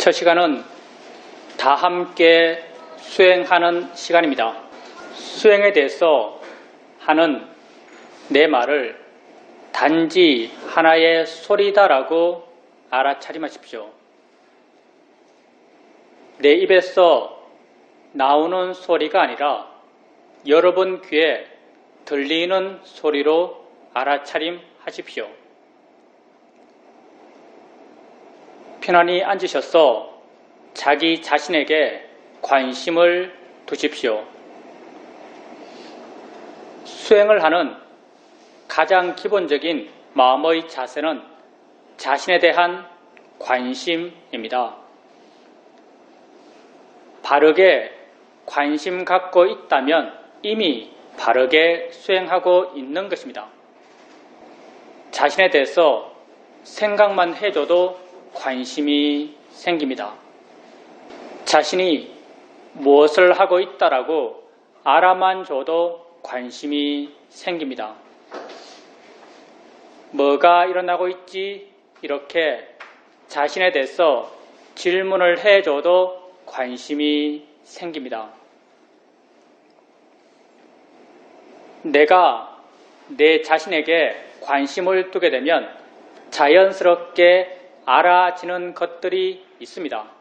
첫 시간은 다 함께 수행하는 시간입니다. 수행에 대해서 하는 내 말을 단지 하나의 소리다라고 알아차림하십시오. 내 입에서 나오는 소리가 아니라 여러분 귀에 들리는 소리로 알아차림하십시오. 편안히 앉으셔서 자기 자신에게 관심을 두십시오. 수행을 하는 가장 기본적인 마음의 자세는 자신에 대한 관심입니다. 바르게 관심 갖고 있다면 이미 바르게 수행하고 있는 것입니다. 자신에 대해서 생각만 해줘도 관심이 생깁니다. 자신이 무엇을 하고 있다라고 알아만 줘도 관심이 생깁니다. 뭐가 일어나고 있지? 이렇게 자신에 대해서 질문을 해줘도 관심이 생깁니다. 내가 내 자신에게 관심을 두게 되면 자연스럽게 알아지는 것들이 있습니다.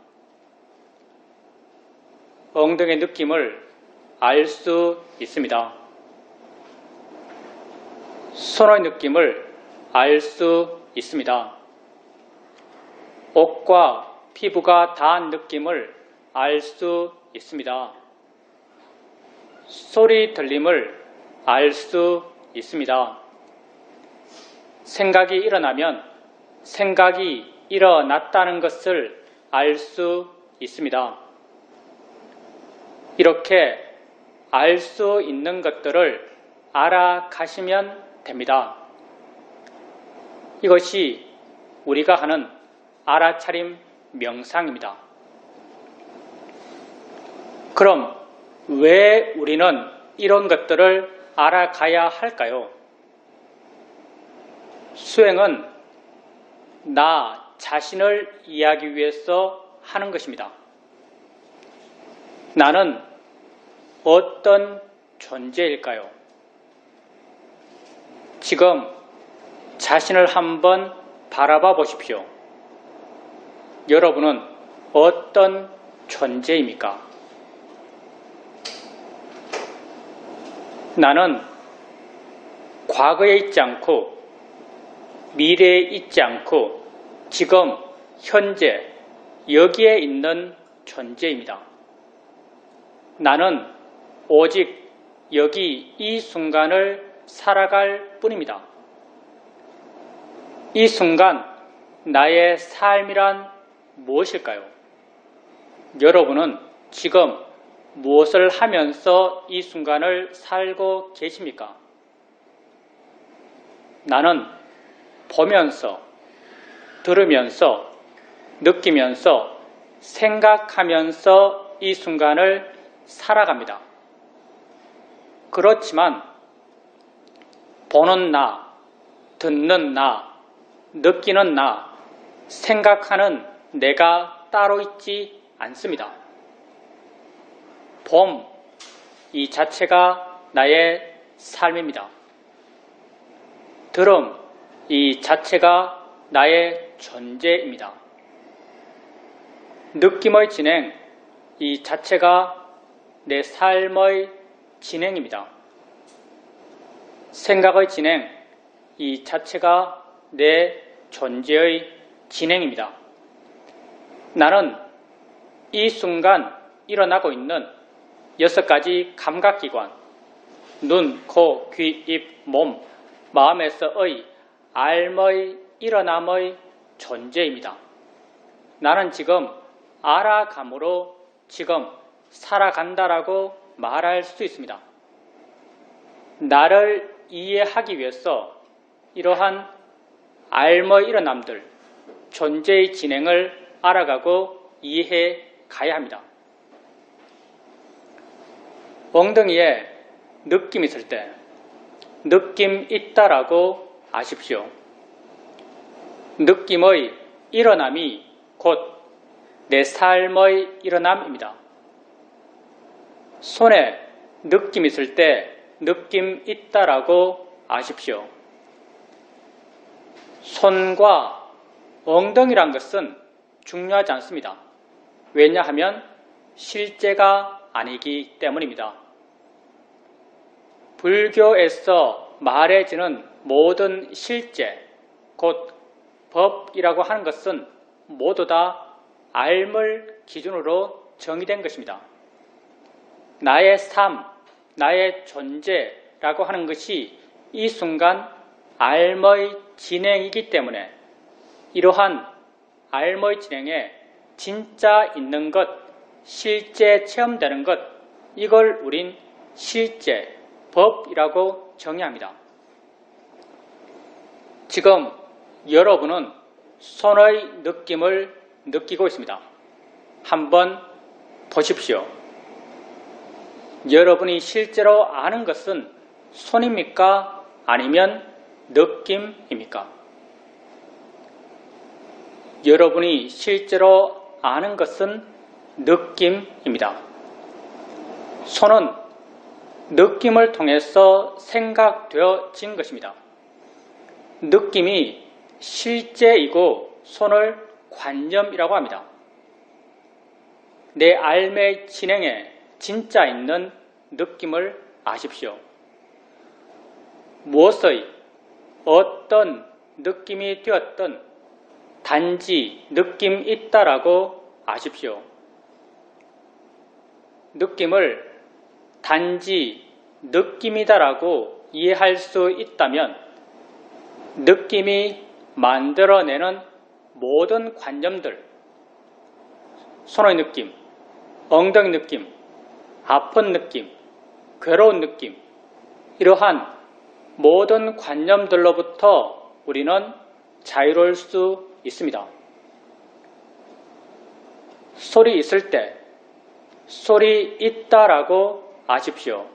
엉덩이의 느낌을 알 수 있습니다. 손의 느낌을 알 수 있습니다. 옷과 피부가 닿은 느낌을 알 수 있습니다. 소리 들림을 알 수 있습니다. 생각이 일어나면 생각이 일어났다는 것을 알 수 있습니다. 이렇게 알 수 있는 것들을 알아가시면 됩니다. 이것이 우리가 하는 알아차림 명상입니다. 그럼 왜 우리는 이런 것들을 알아가야 할까요? 수행은 나 자신을 이해하기 위해서 하는 것입니다. 나는 어떤 존재일까요? 지금 자신을 한번 바라봐 보십시오. 여러분은 어떤 존재입니까? 나는 과거에 있지 않고 미래에 있지 않고 지금 현재 여기에 있는 존재입니다. 나는 오직 여기 이 순간을 살아갈 뿐입니다. 이 순간 나의 삶이란 무엇일까요? 여러분은 지금 무엇을 하면서 이 순간을 살고 계십니까? 나는 보면서, 들으면서, 느끼면서, 생각하면서 이 순간을 살아갑니다. 그렇지만 보는 나, 듣는 나, 느끼는 나, 생각하는 내가 따로 있지 않습니다. 봄, 이 자체가 나의 삶입니다. 들음, 이 자체가 나의 존재입니다. 느낌의 진행, 이 자체가 내 삶의 진행입니다. 생각의 진행, 이 자체가 내 존재의 진행입니다. 나는 이 순간 일어나고 있는 6가지 감각기관, 눈, 코, 귀, 입, 몸, 마음에서의 알의 일어남의 존재입니다. 나는 지금 알아감으로 지금 살아간다라고 말할 수 있습니다. 나를 이해하기 위해서 이러한 알의 일어남들, 존재의 진행을 알아가고 이해해 가야 합니다. 엉덩이에 느낌 있을 때 느낌 있다라고 아십시오. 느낌의 일어남이 곧 내 삶의 일어남입니다. 손에 느낌 있을 때 느낌 있다라고 아십시오. 손과 엉덩이란 것은 중요하지 않습니다. 왜냐하면 실제가 아니기 때문입니다. 불교에서 말해지는 모든 실제, 곧 법이라고 하는 것은 모두 다 알물 기준으로 정의된 것입니다. 나의 삶, 나의 존재라고 하는 것이 이 순간 알의 진행이기 때문에 이러한 알의 진행에 진짜 있는 것, 실제 체험되는 것, 이걸 우린 실제, 법이라고 정의합니다. 지금 여러분은 손의 느낌을 느끼고 있습니다. 한번 보십시오. 여러분이 실제로 아는 것은 손입니까? 아니면 느낌입니까? 여러분이 실제로 아는 것은 느낌입니다. 손은 느낌을 통해서 생각되어진 것입니다. 느낌이 실제이고 손을 관념이라고 합니다. 내 삶의 진행에 진짜 있는 느낌을 아십시오. 무엇의 어떤 느낌이 되었든 단지 느낌 있다라고 아십시오. 느낌을 단지 느낌이다라고 이해할 수 있다면 느낌이 만들어내는 모든 관념들, 손의 느낌, 엉덩이 느낌, 아픈 느낌, 괴로운 느낌, 이러한 모든 관념들로부터 우리는 자유로울 수 있습니다. 소리 있을 때 소리 있다라고 아십시오.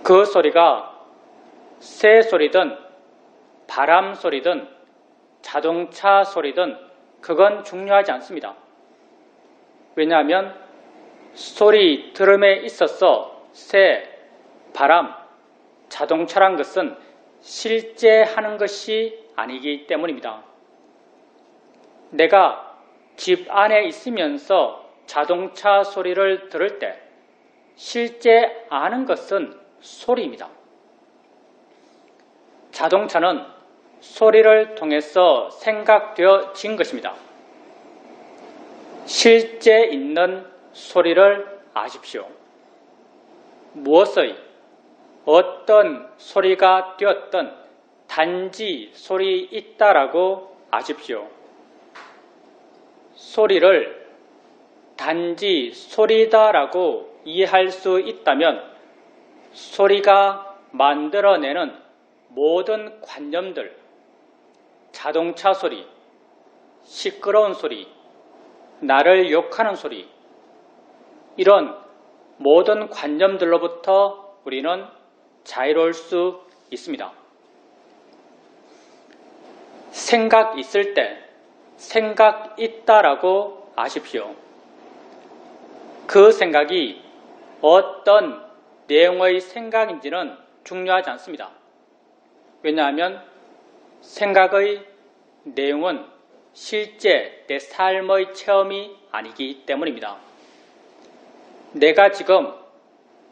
그 소리가 새 소리든 바람 소리든 자동차 소리든 그건 중요하지 않습니다. 왜냐하면 소리 들음에 있어서 새, 바람, 자동차란 것은 실제 하는 것이 아니기 때문입니다. 내가 집 안에 있으면서 자동차 소리를 들을 때 실제 아는 것은 소리입니다. 자동차는 소리를 통해서 생각되어진 것입니다. 실제 있는 소리를 아십시오. 무엇의 어떤 소리가 되었든 단지 소리 있다라고 아십시오. 소리를 단지 소리다라고 이해할 수 있다면 소리가 만들어내는 모든 관념들, 자동차 소리, 시끄러운 소리, 나를 욕하는 소리, 이런 모든 관념들로부터 우리는 자유로울 수 있습니다. 생각 있을 때 생각 있다라고 아십시오. 그 생각이 어떤 내용의 생각인지는 중요하지 않습니다. 왜냐하면 생각의 내용은 실제 내 삶의 체험이 아니기 때문입니다. 내가 지금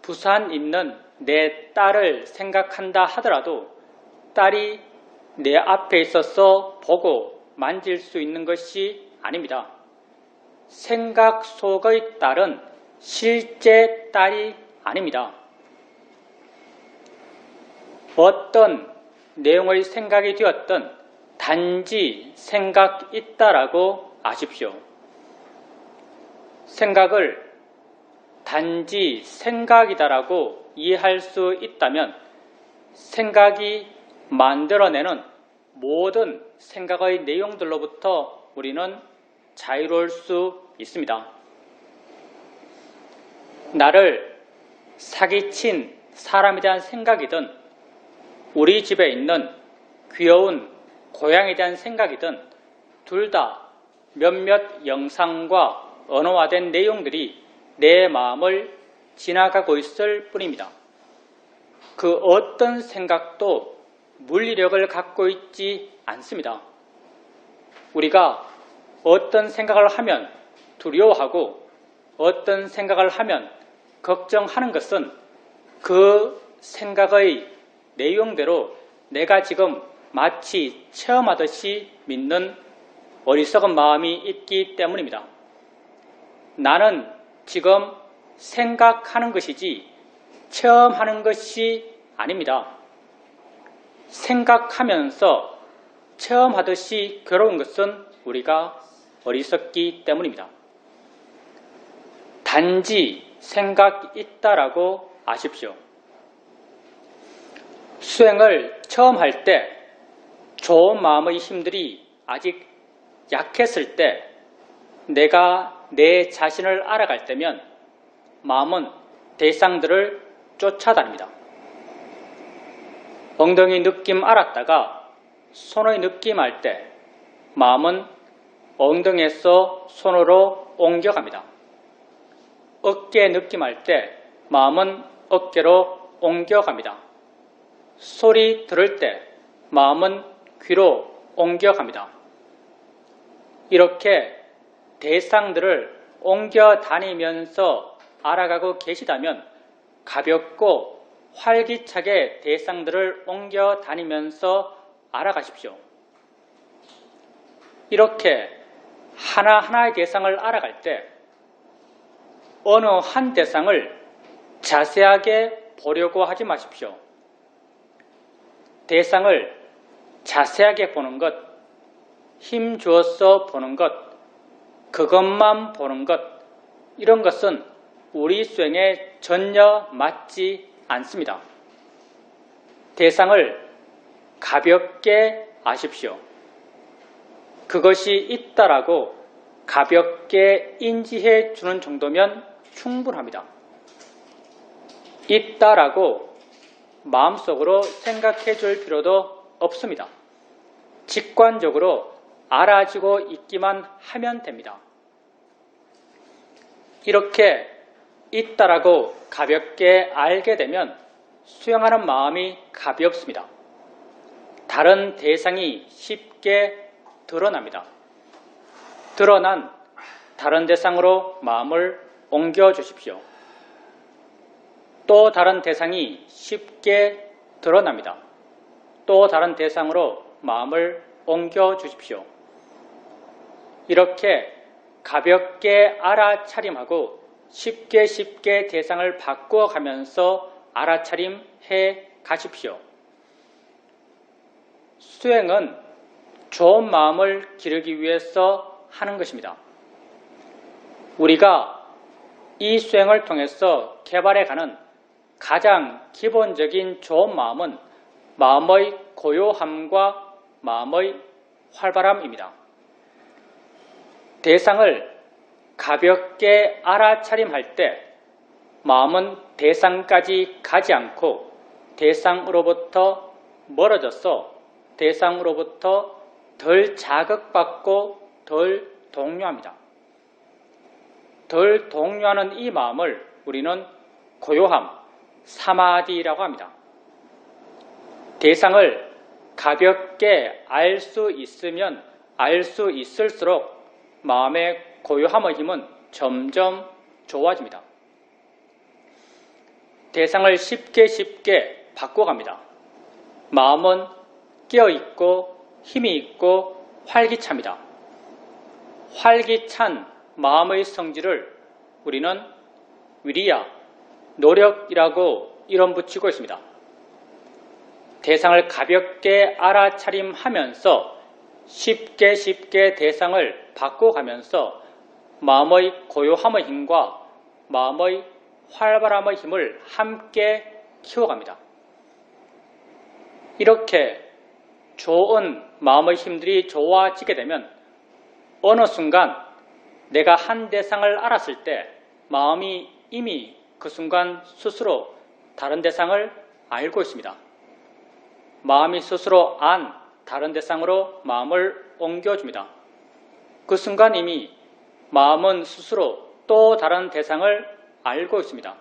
부산 있는 내 딸을 생각한다 하더라도 딸이 내 앞에 있어서 보고 만질 수 있는 것이 아닙니다. 생각 속의 딸은 실제 딸이 아닙니다. 어떤 내용의 생각이 되었든 단지 생각 있다라고 아십시오. 생각을 단지 생각이다라고 이해할 수 있다면 생각이 만들어내는 모든 생각의 내용들로부터 우리는 자유로울 수 있습니다. 나를 사기친 사람에 대한 생각이든 우리 집에 있는 귀여운 고양이에 대한 생각이든 둘 다 몇몇 영상과 언어화된 내용들이 내 마음을 지나가고 있을 뿐입니다. 그 어떤 생각도 물리력을 갖고 있지 않습니다. 우리가 어떤 생각을 하면 두려워하고 어떤 생각을 하면 걱정하는 것은 그 생각의 내용대로 내가 지금 마치 체험하듯이 믿는 어리석은 마음이 있기 때문입니다. 나는 지금 생각하는 것이지 체험하는 것이 아닙니다. 생각하면서 체험하듯이 괴로운 것은 우리가 어리석기 때문입니다. 단지 생각 있다라고 아십시오. 수행을 처음 할 때 좋은 마음의 힘들이 아직 약했을 때 내가 내 자신을 알아갈 때면 마음은 대상들을 쫓아다닙니다. 엉덩이 느낌 알았다가 손의 느낌 알 때 마음은 엉덩이에서 손으로 옮겨갑니다. 어깨 느낌 알 때 마음은 어깨로 옮겨갑니다. 소리 들을 때 마음은 귀로 옮겨갑니다. 이렇게 대상들을 옮겨 다니면서 알아가고 계시다면 가볍고 활기차게 대상들을 옮겨 다니면서 알아가십시오. 이렇게 하나하나의 대상을 알아갈 때 어느 한 대상을 자세하게 보려고 하지 마십시오. 대상을 자세하게 보는 것, 힘 주어서 보는 것, 그것만 보는 것, 이런 것은 우리 수행에 전혀 맞지 않습니다. 대상을 가볍게 아십시오. 그것이 있다라고 가볍게 인지해 주는 정도면 충분합니다. 있다라고 마음속으로 생각해 줄 필요도 없습니다. 직관적으로 알아지고 있기만 하면 됩니다. 이렇게 있다라고 가볍게 알게 되면 수행하는 마음이 가볍습니다. 다른 대상이 쉽게 드러납니다. 드러난 다른 대상으로 마음을 옮겨 주십시오. 또 다른 대상이 쉽게 드러납니다. 또 다른 대상으로 마음을 옮겨 주십시오. 이렇게 가볍게 알아차림하고 쉽게 대상을 바꾸어 가면서 알아차림해 가십시오. 수행은 좋은 마음을 기르기 위해서 하는 것입니다. 우리가 이 수행을 통해서 개발해가는 가장 기본적인 좋은 마음은 마음의 고요함과 마음의 활발함입니다. 대상을 가볍게 알아차림할 때 마음은 대상까지 가지 않고 대상으로부터 멀어져서 대상으로부터 덜 자극받고 덜 동요합니다. 덜 동요하는 이 마음을 우리는 고요함, 사마디라고 합니다. 대상을 가볍게 알 수 있으면 알 수 있을수록 마음의 고요함의 힘은 점점 좋아집니다. 대상을 쉽게 바꿔갑니다. 마음은 깨어있고 힘이 있고 활기찹니다. 활기찬 마음의 성질을 우리는 위리야, 노력이라고 이름 붙이고 있습니다. 대상을 가볍게 알아차림하면서 쉽게 대상을 바꿔가면서 마음의 고요함의 힘과 마음의 활발함의 힘을 함께 키워갑니다. 이렇게 좋은 마음의 힘들이 좋아지게 되면 어느 순간 내가 한 대상을 알았을 때 마음이 이미 그 순간 스스로 다른 대상을 알고 있습니다. 마음이 스스로 안 다른 대상으로 마음을 옮겨줍니다. 그 순간 이미 마음은 스스로 또 다른 대상을 알고 있습니다.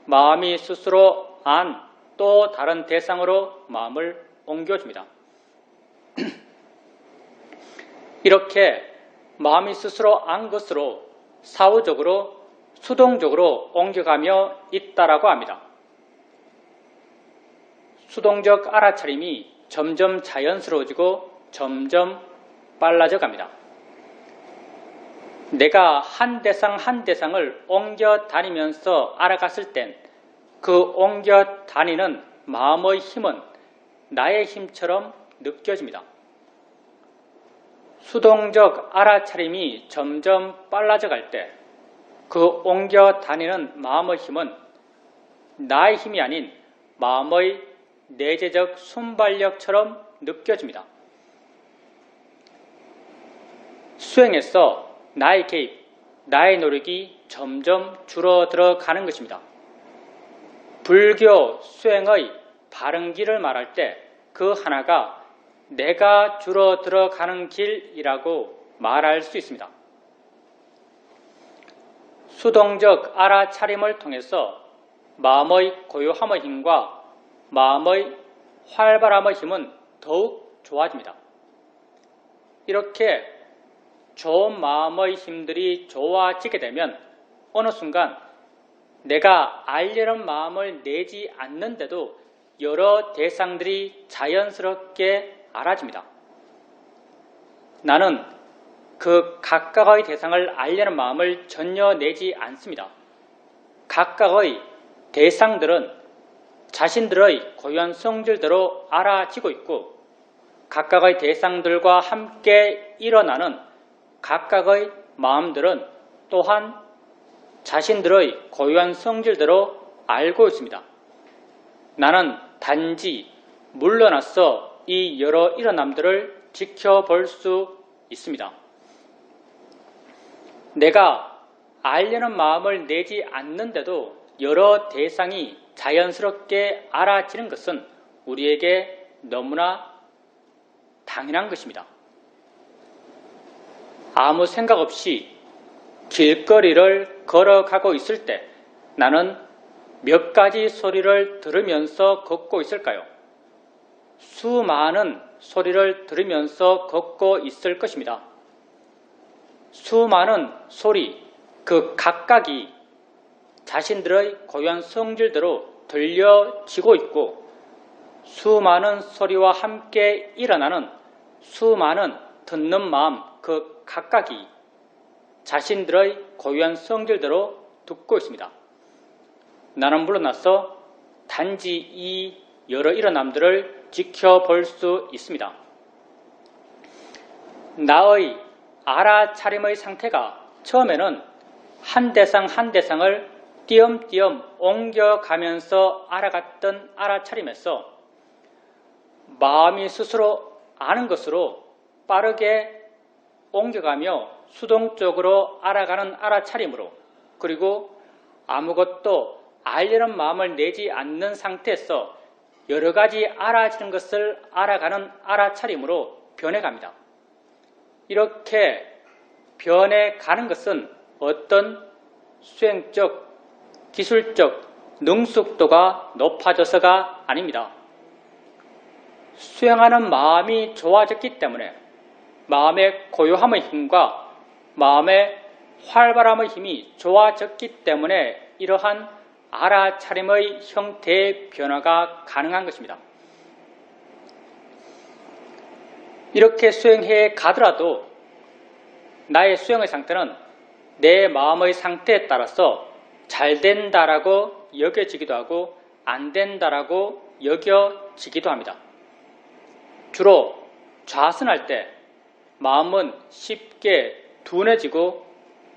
마음이 스스로 안 또 다른 대상으로 마음을 옮겨줍니다. 이렇게 마음이 스스로 안 것으로 사후적으로 수동적으로 옮겨가며 있다라고 합니다. 수동적 알아차림이 점점 자연스러워지고 점점 빨라져 갑니다. 내가 한 대상 한 대상을 옮겨 다니면서 알아갔을 땐 그 옮겨 다니는 마음의 힘은 나의 힘처럼 느껴집니다. 수동적 알아차림이 점점 빨라져 갈 때 그 옮겨 다니는 마음의 힘은 나의 힘이 아닌 마음의 내재적 순발력처럼 느껴집니다. 수행에서 나의 개입, 나의 노력이 점점 줄어들어 가는 것입니다. 불교 수행의 바른 길을 말할 때 그 하나가 내가 줄어들어 가는 길이라고 말할 수 있습니다. 수동적 알아차림을 통해서 마음의 고요함의 힘과 마음의 활발함의 힘은 더욱 좋아집니다. 이렇게 좋은 마음의 힘들이 좋아지게 되면 어느 순간 내가 알려는 마음을 내지 않는데도 여러 대상들이 자연스럽게 알아집니다. 나는 그 각각의 대상을 알려는 마음을 전혀 내지 않습니다. 각각의 대상들은 자신들의 고유한 성질대로 알아지고 있고 각각의 대상들과 함께 일어나는 각각의 마음들은 또한 자신들의 고유한 성질대로 알고 있습니다. 나는 단지 물러나서 이 여러 일어남들을 지켜볼 수 있습니다. 내가 알려는 마음을 내지 않는데도 여러 대상이 자연스럽게 알아지는 것은 우리에게 너무나 당연한 것입니다. 아무 생각 없이 길거리를 걸어가고 있을 때 나는 몇 가지 소리를 들으면서 걷고 있을까요? 수많은 소리를 들으면서 걷고 있을 것입니다. 수많은 소리, 그 각각이 자신들의 고유한 성질대로 들려지고 있고 수많은 소리와 함께 일어나는 수많은 듣는 마음, 그 각각이 자신들의 고유한 성질대로 듣고 있습니다. 나는 물러나서 단지 이 여러 일어남들을 지켜볼 수 있습니다. 나의 알아차림의 상태가 처음에는 한 대상 한 대상을 띄엄띄엄 옮겨가면서 알아갔던 알아차림에서 마음이 스스로 아는 것으로 빠르게 옮겨가며 수동적으로 알아가는 알아차림으로 그리고 아무것도 알려는 마음을 내지 않는 상태에서 여러 가지 알아지는 것을 알아가는 알아차림으로 변해갑니다. 이렇게 변해가는 것은 어떤 수행적, 기술적 능숙도가 높아져서가 아닙니다. 수행하는 마음이 좋아졌기 때문에 마음의 고요함의 힘과 마음의 활발함의 힘이 좋아졌기 때문에 이러한 알아차림의 형태의 변화가 가능한 것입니다. 이렇게 수행해 가더라도 나의 수행의 상태는 내 마음의 상태에 따라서 잘 된다라고 여겨지기도 하고 안 된다라고 여겨지기도 합니다. 주로 좌선할 때 마음은 쉽게 둔해지고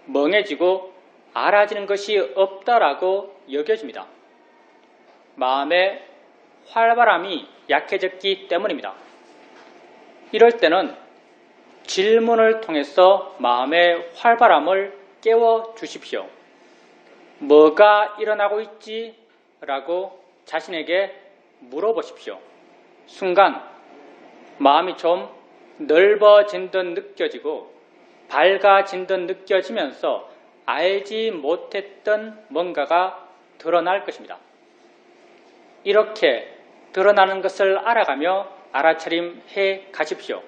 멍해지고 알아지는 것이 없다라고 여겨집니다. 마음의 활발함이 약해졌기 때문입니다. 이럴 때는 질문을 통해서 마음의 활발함을 깨워주십시오. 뭐가 일어나고 있지? 라고 자신에게 물어보십시오. 순간 마음이 좀 넓어진 듯 느껴지고 밝아진 듯 느껴지면서 알지 못했던 뭔가가 드러날 것입니다. 이렇게 드러나는 것을 알아가며 알아차림해 가십시오.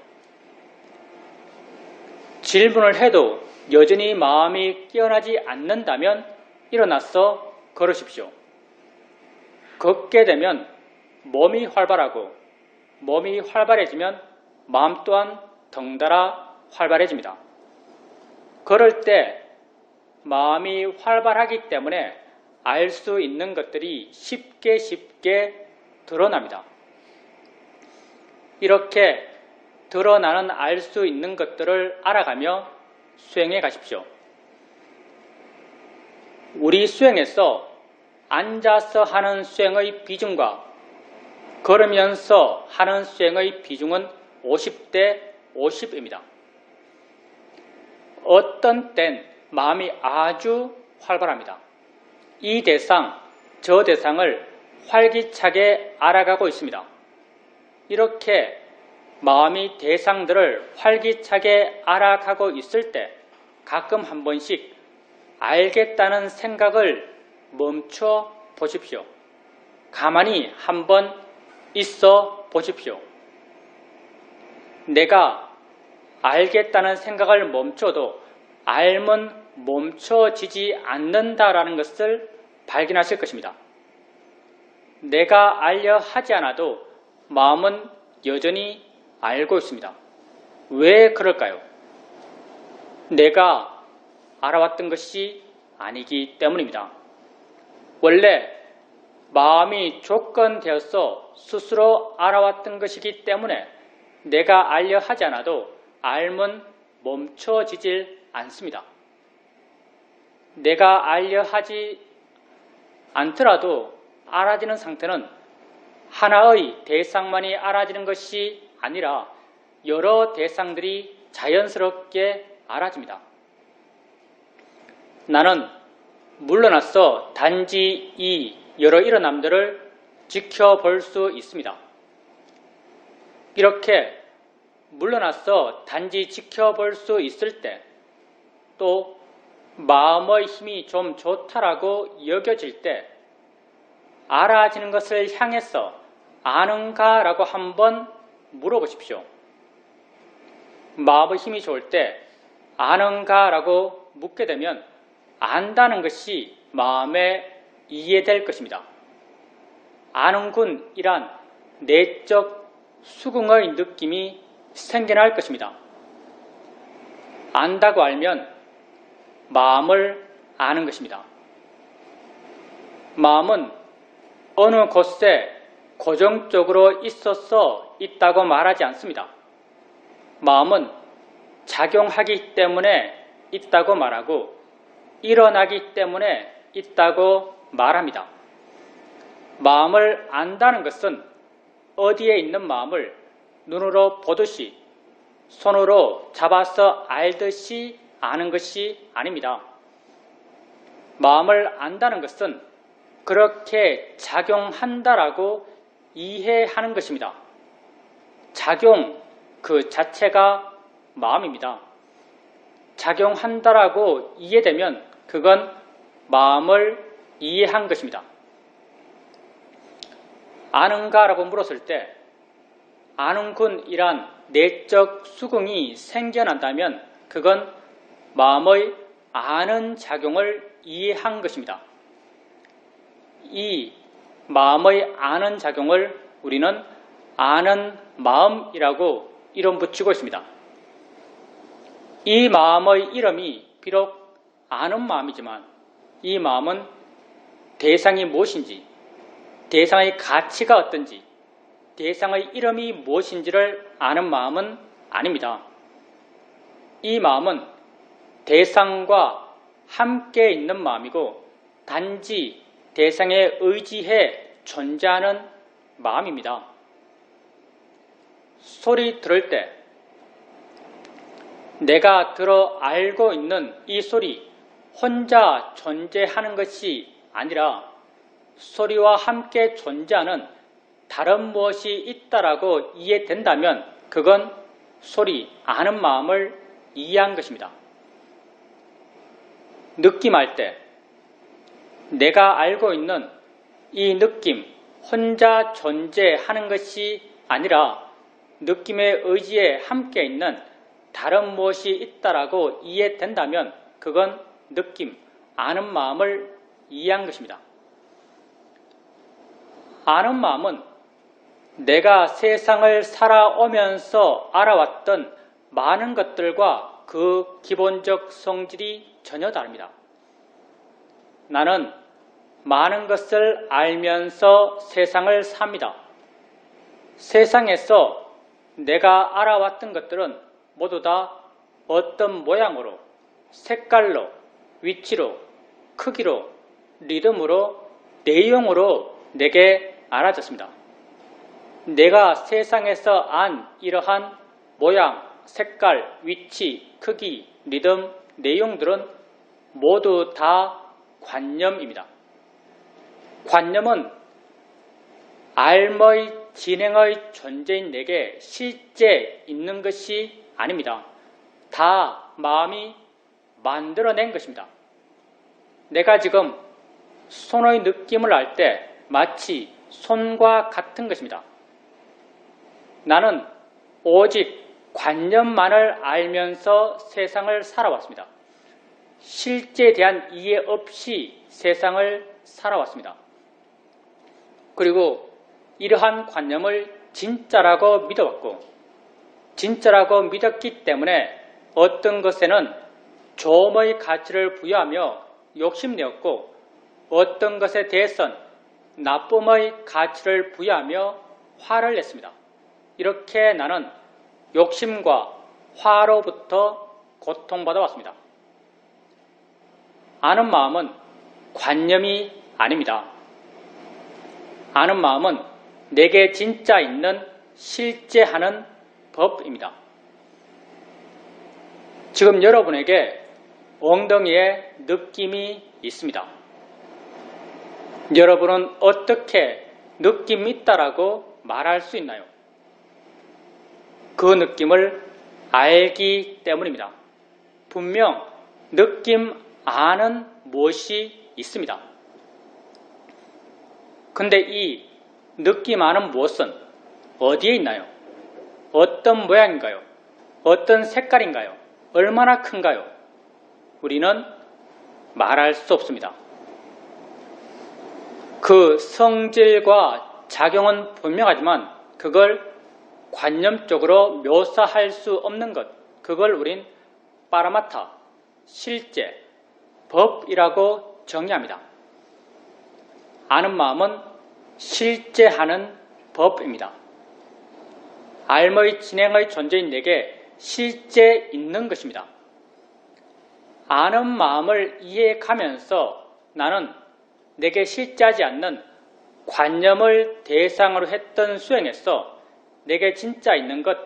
질문을 해도 여전히 마음이 깨어나지 않는다면 일어나서 걸으십시오. 걷게 되면 몸이 활발하고 몸이 활발해지면 마음 또한 덩달아 활발해집니다. 걸을 때 마음이 활발하기 때문에 알 수 있는 것들이 쉽게 드러납니다. 이렇게 드러나는 알 수 있는 것들을 알아가며 수행해 가십시오. 우리 수행에서 앉아서 하는 수행의 비중과 걸으면서 하는 수행의 비중은 50대 50입니다. 어떤 땐 마음이 아주 활발합니다. 이 대상, 저 대상을 활기차게 알아가고 있습니다. 이렇게 마음이 대상들을 활기차게 알아가고 있을 때 가끔 한 번씩 알겠다는 생각을 멈춰 보십시오. 가만히 한번 있어 보십시오. 내가 알겠다는 생각을 멈춰도 알면 멈춰지지 않는다라는 것을 발견하실 것입니다. 내가 알려 하지 않아도 마음은 여전히 알고 있습니다. 왜 그럴까요? 내가 알아왔던 것이 아니기 때문입니다. 원래 마음이 조건되어서 스스로 알아왔던 것이기 때문에 내가 알려 하지 않아도 알면 멈춰지질 않습니다. 내가 알려 하지 않더라도 알아지는 상태는 하나의 대상만이 알아지는 것이 아니라 여러 대상들이 자연스럽게 알아집니다. 나는 물러나서 단지 이 여러 일어남들을 지켜볼 수 있습니다. 이렇게 물러나서 단지 지켜볼 수 있을 때 또 마음의 힘이 좀 좋다라고 여겨질 때 알아지는 것을 향해서 아는가? 라고 한번 물어보십시오. 마음의 힘이 좋을 때 아는가? 라고 묻게 되면 안다는 것이 마음에 이해될 것입니다. 아는군이란 내적 수긍의 느낌이 생겨날 것입니다. 안다고 알면 마음을 아는 것입니다. 마음은 어느 곳에 고정적으로 있어서 있다고 말하지 않습니다. 마음은 작용하기 때문에 있다고 말하고 일어나기 때문에 있다고 말합니다. 마음을 안다는 것은 어디에 있는 마음을 눈으로 보듯이 손으로 잡아서 알듯이 아는 것이 아닙니다. 마음을 안다는 것은 그렇게 작용한다라고 이해하는 것입니다. 작용 그 자체가 마음입니다. 작용한다라고 이해되면 그건 마음을 이해한 것입니다. 아는가라고 물었을 때 아는군이란 내적 수긍이 생겨난다면 그건 마음의 아는 작용을 이해한 것입니다. 이 마음의 아는 작용을 우리는 아는 마음이라고 이름 붙이고 있습니다. 이 마음의 이름이 비록 아는 마음이지만 이 마음은 대상이 무엇인지, 대상의 가치가 어떤지, 대상의 이름이 무엇인지를 아는 마음은 아닙니다. 이 마음은 대상과 함께 있는 마음이고 단지 대상에 의지해 존재하는 마음입니다. 소리 들을 때 내가 들어 알고 있는 이 소리 혼자 존재하는 것이 아니라 소리와 함께 존재하는 다른 무엇이 있다라고 이해된다면 그건 소리, 아는 마음을 이해한 것입니다. 느낌할 때 내가 알고 있는 이 느낌 혼자 존재하는 것이 아니라 느낌의 의지에 함께 있는 다른 무엇이 있다라고 이해된다면 그건 느낌, 아는 마음을 이해한 것입니다. 아는 마음은 내가 세상을 살아오면서 알아왔던 많은 것들과 그 기본적 성질이 전혀 다릅니다. 나는 많은 것을 알면서 세상을 삽니다. 세상에서 내가 알아왔던 것들은 모두 다 어떤 모양으로, 색깔로, 위치로, 크기로, 리듬으로, 내용으로 내게 알아졌습니다. 내가 세상에서 안 이러한 모양, 색깔, 위치, 크기, 리듬, 내용들은 모두 다 관념입니다. 관념은 알의 진행의 존재인 내게 실제 있는 것이 아닙니다. 다 마음이 만들어낸 것입니다. 내가 지금 손의 느낌을 알 때 마치 손과 같은 것입니다. 나는 오직 관념만을 알면서 세상을 살아왔습니다. 실제에 대한 이해 없이 세상을 살아왔습니다. 그리고 이러한 관념을 진짜라고 믿어왔고 진짜라고 믿었기 때문에 어떤 것에는 좋음의 가치를 부여하며 욕심내었고 어떤 것에 대해선 나쁨의 가치를 부여하며 화를 냈습니다. 이렇게 나는 욕심과 화로부터 고통받아 왔습니다. 아는 마음은 관념이 아닙니다. 아는 마음은 내게 진짜 있는 실제 하는 법입니다. 지금 여러분에게 엉덩이에 느낌이 있습니다. 여러분은 어떻게 느낌이 있다라고 말할 수 있나요? 그 느낌을 알기 때문입니다. 분명 느낌 아는 무엇이 있습니다. 근데 이 느낌 아는 무엇은 어디에 있나요? 어떤 모양인가요? 어떤 색깔인가요? 얼마나 큰가요? 우리는 말할 수 없습니다. 그 성질과 작용은 분명하지만 그걸 관념적으로 묘사할 수 없는 것, 그걸 우린 파라마타, 실제, 법이라고 정의합니다. 아는 마음은 실제하는 법입니다. 알의 진행의 존재인 내게 실제 있는 것입니다. 아는 마음을 이해가면서 나는 내게 실제하지 않는 관념을 대상으로 했던 수행에서 내게 진짜 있는 것,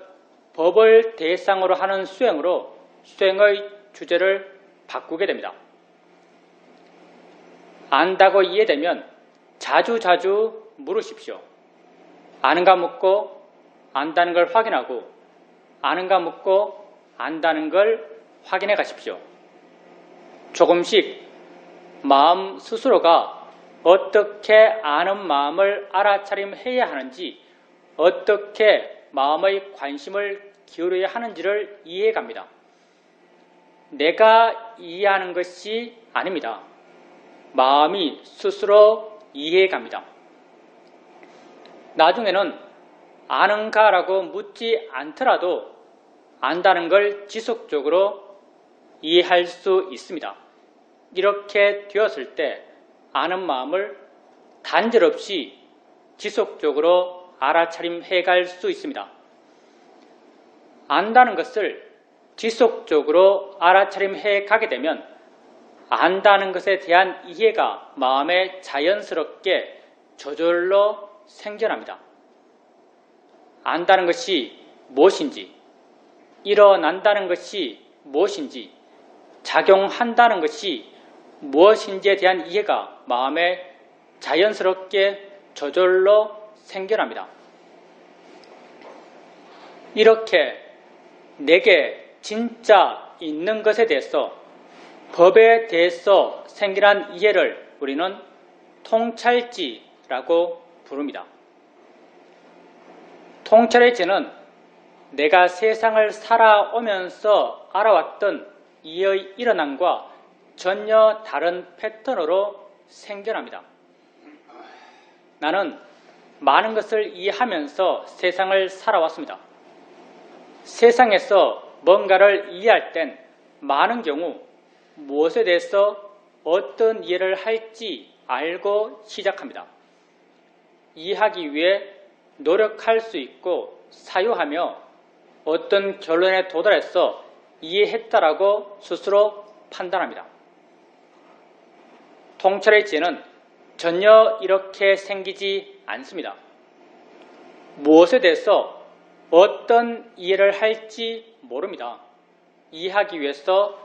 법을 대상으로 하는 수행으로 수행의 주제를 바꾸게 됩니다. 안다고 이해되면 자주자주 물으십시오. 아는가 묻고 안다는 걸 확인하고 아는가 묻고 안다는 걸 확인해 가십시오. 조금씩 마음 스스로가 어떻게 아는 마음을 알아차림해야 하는지 어떻게 마음의 관심을 기울여야 하는지를 이해해 갑니다. 내가 이해하는 것이 아닙니다. 마음이 스스로 이해해 갑니다. 나중에는 아는가라고 묻지 않더라도 안다는 걸 지속적으로 이해할 수 있습니다. 이렇게 되었을 때 아는 마음을 단절 없이 지속적으로 알아차림해 갈 수 있습니다. 안다는 것을 지속적으로 알아차림해 가게 되면 안다는 것에 대한 이해가 마음에 자연스럽게 저절로 생겨납니다. 안다는 것이 무엇인지, 일어난다는 것이 무엇인지, 작용한다는 것이 무엇인지에 대한 이해가 마음에 자연스럽게 저절로 생겨납니다. 이렇게 내게 진짜 있는 것에 대해서, 법에 대해서 생겨난 이해를 우리는 통찰지라고 부릅니다. 통찰의 지는 내가 세상을 살아오면서 알아왔던 이의 일어남과 전혀 다른 패턴으로 생겨납니다. 나는 많은 것을 이해하면서 세상을 살아왔습니다. 세상에서 뭔가를 이해할 땐 많은 경우 무엇에 대해서 어떤 이해를 할지 알고 시작합니다. 이해하기 위해 노력할 수 있고 사유하며 어떤 결론에 도달해서 이해했다라고 스스로 판단합니다. 통찰의 지혜는 전혀 이렇게 생기지 않습니다. 무엇에 대해서 어떤 이해를 할지 모릅니다. 이해하기 위해서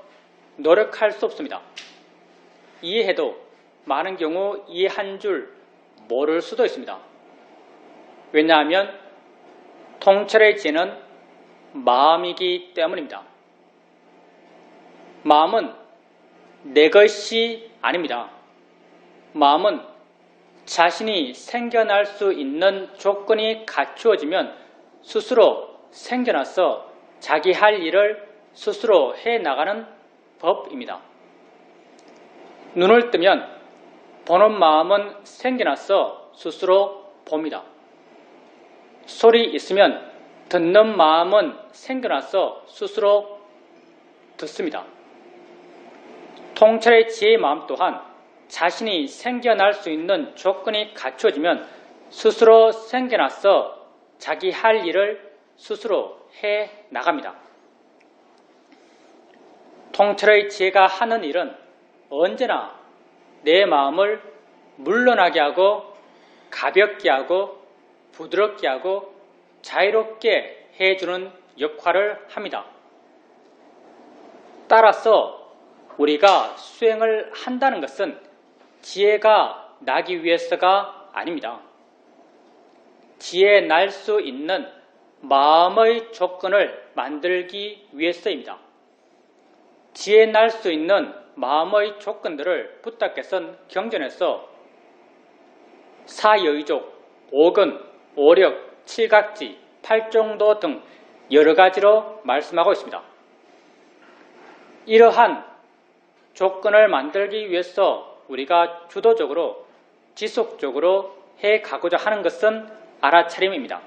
노력할 수 없습니다. 이해해도 많은 경우 이해한 줄 모를 수도 있습니다. 왜냐하면 통찰의 지혜는 마음이기 때문입니다. 마음은 내 것이 아닙니다. 마음은 자신이 생겨날 수 있는 조건이 갖추어지면 스스로 생겨나서 자기 할 일을 스스로 해나가는 법입니다. 눈을 뜨면 보는 마음은 생겨나서 스스로 봅니다. 소리 있으면 듣는 마음은 생겨나서 스스로 듣습니다. 통찰의 지혜의 마음 또한 자신이 생겨날 수 있는 조건이 갖추어지면 스스로 생겨나서 자기 할 일을 스스로 해 나갑니다. 통찰의 지혜가 하는 일은 언제나 내 마음을 물러나게 하고 가볍게 하고 부드럽게 하고 자유롭게 해주는 역할을 합니다. 따라서 우리가 수행을 한다는 것은 지혜가 나기 위해서가 아닙니다. 지혜 날 수 있는 마음의 조건을 만들기 위해서입니다. 지혜 날 수 있는 마음의 조건들을 부탁께서는 경전에서 사여의족, 오근, 오력, 칠각지, 팔종도 등 여러 가지로 말씀하고 있습니다. 이러한 조건을 만들기 위해서 우리가 주도적으로 지속적으로 해가고자 하는 것은 알아차림입니다.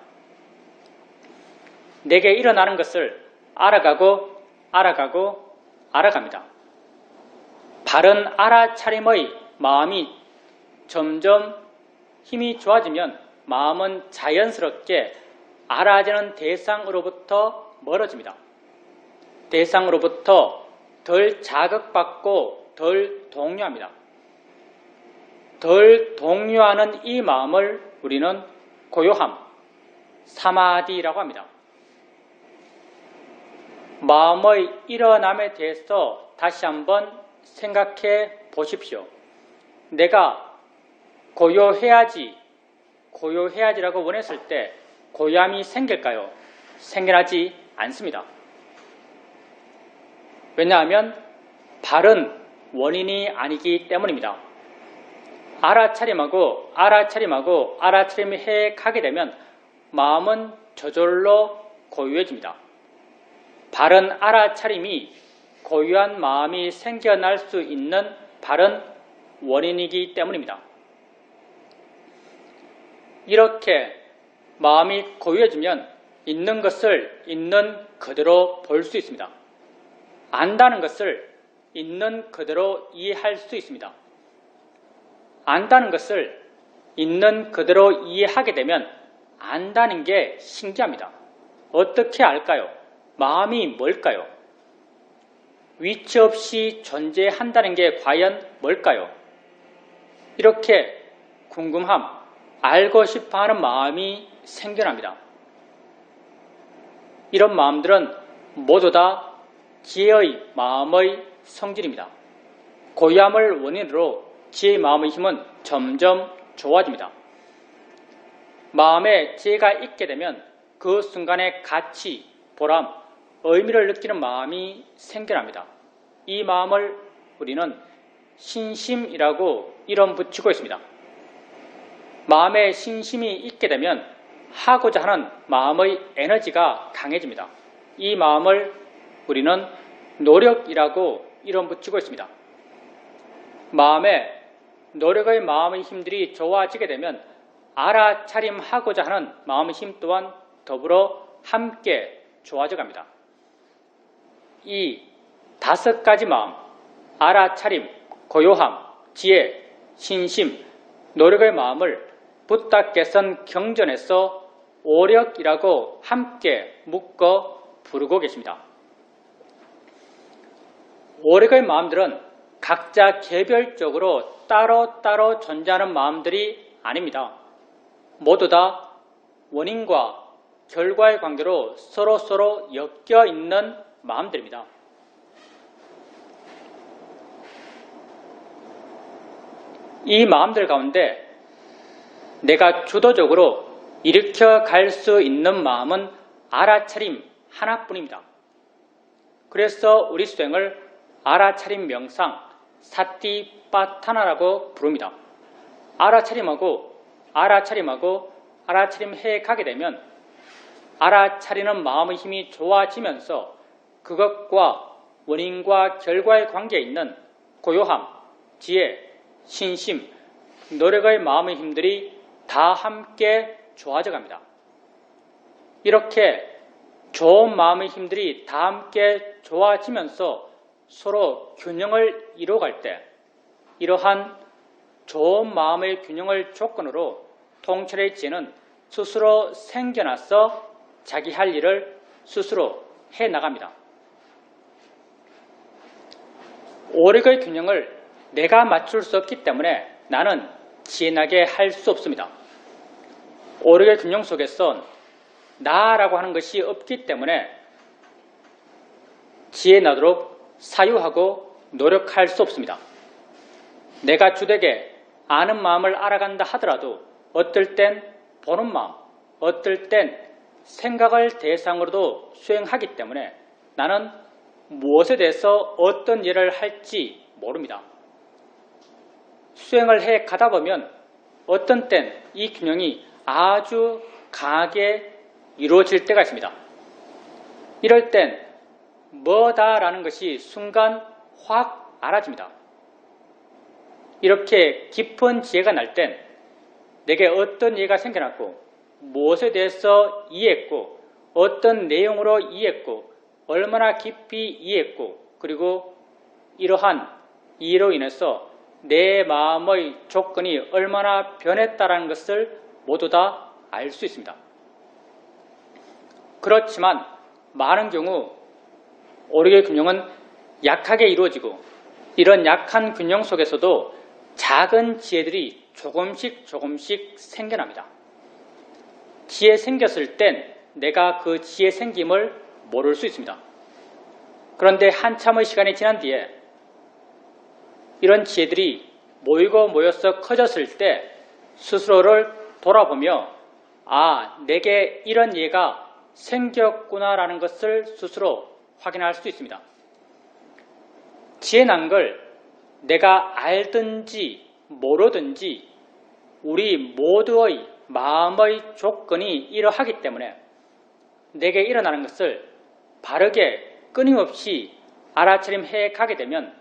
내게 일어나는 것을 알아가고 알아갑니다. 바른 알아차림의 마음이 점점 힘이 좋아지면 마음은 자연스럽게 알아지는 대상으로부터 멀어집니다. 대상으로부터 덜 자극받고 덜 동요합니다. 덜 동요하는 이 마음을 우리는 고요함, 사마디라고 합니다. 마음의 일어남에 대해서 다시 한번 생각해 보십시오. 내가 고요해야지라고 원했을 때 고요함이 생길까요? 생겨나지 않습니다. 왜냐하면 바른 원인이 아니기 때문입니다. 알아차림하고 알아차림해 가게 되면 마음은 저절로 고요해집니다. 바른 알아차림이 고요한 마음이 생겨날 수 있는 바른 원인이기 때문입니다. 이렇게 마음이 고요해지면 있는 것을 있는 그대로 볼 수 있습니다. 안다는 것을 있는 그대로 이해할 수 있습니다. 안다는 것을 있는 그대로 이해하게 되면 안다는 게 신기합니다. 어떻게 알까요? 마음이 뭘까요? 위치 없이 존재한다는 게 과연 뭘까요? 이렇게 궁금함, 알고 싶어하는 마음이 생겨납니다. 이런 마음들은 모두 다 지혜의 마음의 성질입니다. 고요함을 원인으로 지혜의 마음의 힘은 점점 좋아집니다. 마음에 지혜가 있게 되면 그 순간의 가치, 보람, 의미를 느끼는 마음이 생겨납니다. 이 마음을 우리는 신심이라고 이름 붙이고 있습니다. 마음에 신심이 있게 되면 하고자 하는 마음의 에너지가 강해집니다. 이 마음을 우리는 노력이라고 이름 붙이고 있습니다. 마음에 노력의 마음의 힘들이 좋아지게 되면 알아차림하고자 하는 마음의 힘 또한 더불어 함께 좋아져 갑니다. 이 5가지 마음, 알아차림, 고요함, 지혜, 신심, 노력의 마음을 부다 개선 경전에서 오력이라고 함께 묶어 부르고 계십니다. 오력의 마음들은 각자 개별적으로 따로따로 존재하는 마음들이 아닙니다. 모두 다 원인과 결과의 관계로 서로 엮여 있는 마음들입니다. 이 마음들 가운데 내가 주도적으로 일으켜 갈 수 있는 마음은 알아차림 하나뿐입니다. 그래서 우리 수행을 알아차림 명상, 사티파타나라고 부릅니다. 알아차림하고 알아차림해 가게 되면 알아차리는 마음의 힘이 좋아지면서 그것과 원인과 결과의 관계에 있는 고요함, 지혜, 신심, 노력의 마음의 힘들이 다 함께 좋아져 갑니다. 이렇게 좋은 마음의 힘들이 다 함께 좋아지면서 서로 균형을 이루어갈 때 이러한 좋은 마음의 균형을 조건으로 통찰의지혜는 스스로 생겨나서 자기 할 일을 스스로 해나갑니다. 오력의 균형을 내가 맞출 수 없기 때문에 나는 지혜나게 할 수 없습니다. 오력의 균형 속에선 나라고 하는 것이 없기 때문에 지혜나도록 사유하고 노력할 수 없습니다. 내가 주되게 아는 마음을 알아간다 하더라도 어떨 땐 보는 마음, 어떨 땐 생각을 대상으로도 수행하기 때문에 나는 무엇에 대해서 어떤 일을 할지 모릅니다. 수행을 해 가다 보면 어떤 땐 이 균형이 아주 강하게 이루어질 때가 있습니다. 이럴 땐 뭐다라는 것이 순간 확 알아집니다. 이렇게 깊은 지혜가 날 땐 내게 어떤 이해가 생겨났고 무엇에 대해서 이해했고 어떤 내용으로 이해했고 얼마나 깊이 이해했고 그리고 이러한 이해로 인해서 내 마음의 조건이 얼마나 변했다는 것을 모두 다 알 수 있습니다. 그렇지만 많은 경우 오력의 균형은 약하게 이루어지고 이런 약한 균형 속에서도 작은 지혜들이 조금씩 생겨납니다. 지혜 생겼을 땐 내가 그 지혜 생김을 모를 수 있습니다. 그런데 한참의 시간이 지난 뒤에 이런 지혜들이 모여서 커졌을 때 스스로를 돌아보며 내게 이런 이해가 생겼구나라는 것을 스스로 확인할 수 있습니다. 지혜 난 걸 내가 알든지 모르든지 우리 모두의 마음의 조건이 이러하기 때문에 내게 일어나는 것을 바르게 끊임없이 알아차림해 가게 되면